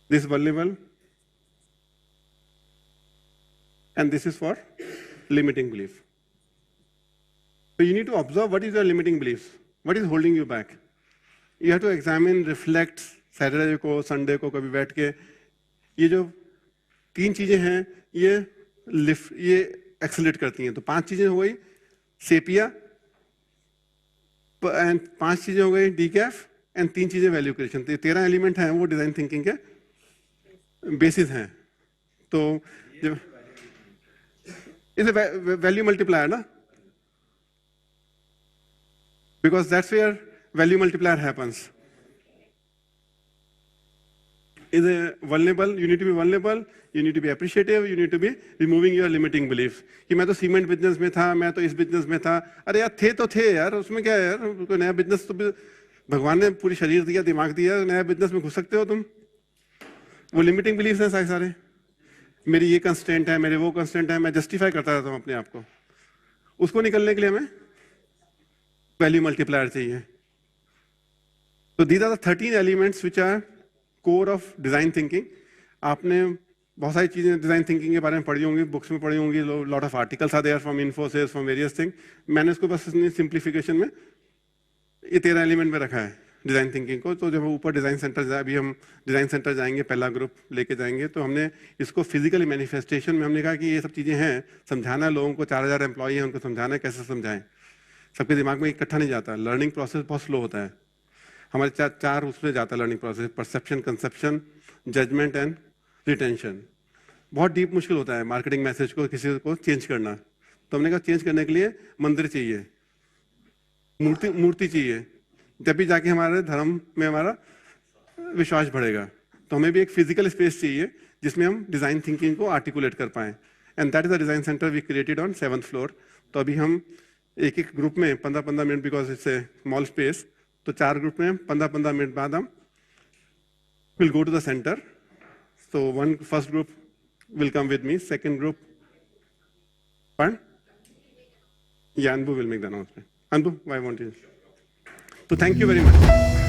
Speaker 1: This is vulnerable. And this is for limiting belief. So you need to observe what is your limiting beliefs. What is holding you back? You have to examine, reflect, Saturday को, संडे को कभी बैठ के, ये जो 3 चीजें हैं ये एक्सेलरेट करती हैं। तो 5 चीजें हो गई सेपिया, एंड 5 चीजें हो गई डीकैफ, एंड 3 चीजें वैल्यू क्रिएशन। तो ये 13 एलिमेंट हैं, वो डिजाइन थिंकिंग के बेसिस हैं। तो जब इसे वैल्यू मल्टीप्लायर ना, because that's where value multiplier happens. Is vulnerable, you need to be vulnerable, you need to be appreciative, you need to be removing your limiting beliefs. कि मैं तो सीमेंट बिजनेस में था, मैं तो इस बिजनेस में था। अरे यार थे तो थे यार, उसमें क्या है यार, कोई नया बिजनेस तो भगवान ने पूरी शरीर दिया, दिमाग दिया, नया बिजनेस में घुस सकते हो तुम। वो लिमिटिंग बिलीफ्स हैं सारे। मेरी ये कंस्टेंट है, मेरे वो कंस्टेंट है, मैं जस्टिफाई करता रहता हूँ अपने आप को। उसको निकलने के लिए हमें वैल्यू मल्टीप्लायर चाहिए। So these are the 13 elements which are core of design thinking. आपने बहुत सारी चीजें डिजाइन थिंकिंग के बारे में पढ़ी होंगी, बुक्स में पढ़ी होंगी, lot of articles are there from Infosys, from various thing. मैंने इसको बस सिंप्लीफिकेशन में ये 13 एलिमेंट में रखा है डिजाइन थिंकिंग को। तो जब ऊपर डिजाइन सेंटर अभी हम डिजाइन सेंटर जाएंगे, पहला ग्रुप लेके जाएंगे, तो हमने इसको फिजिकली मैनिफेस्टेशन में हमने कहा कि ये सब चीजें हैं, समझाना लोगों को, 4000 एम्प्लॉई हैं, उनको समझाना है, कैसे समझाएं। सबके दिमाग में इकट्ठा नहीं जाता, लर्निंग प्रोसेस बहुत स्लो होता है। हमारे 4 उसमें जाता है learning process: perception, conception, judgment and retention. बहुत डीप मुश्किल होता है मार्केटिंग मैसेज को किसी को चेंज करना। तो हमने कहा चेंज करने के लिए मंदिर चाहिए, मूर्ति चाहिए, जब भी जाके हमारे धर्म में हमारा विश्वास बढ़ेगा। तो हमें भी एक फिजिकल स्पेस चाहिए जिसमें हम डिजाइन थिंकिंग को आर्टिकुलेट कर पाए, and that is the design centre we created on 7th floor. तो अभी हम एक एक ग्रुप में 15-15 minute, because it's a small space, तो 4 ग्रुप में 15-15 मिनट बाद हम will go to the centre. So first group will come with me, second group, pardon? Yeah, Anbu will make the announcement. Anbu, why won't you? So thank you very much.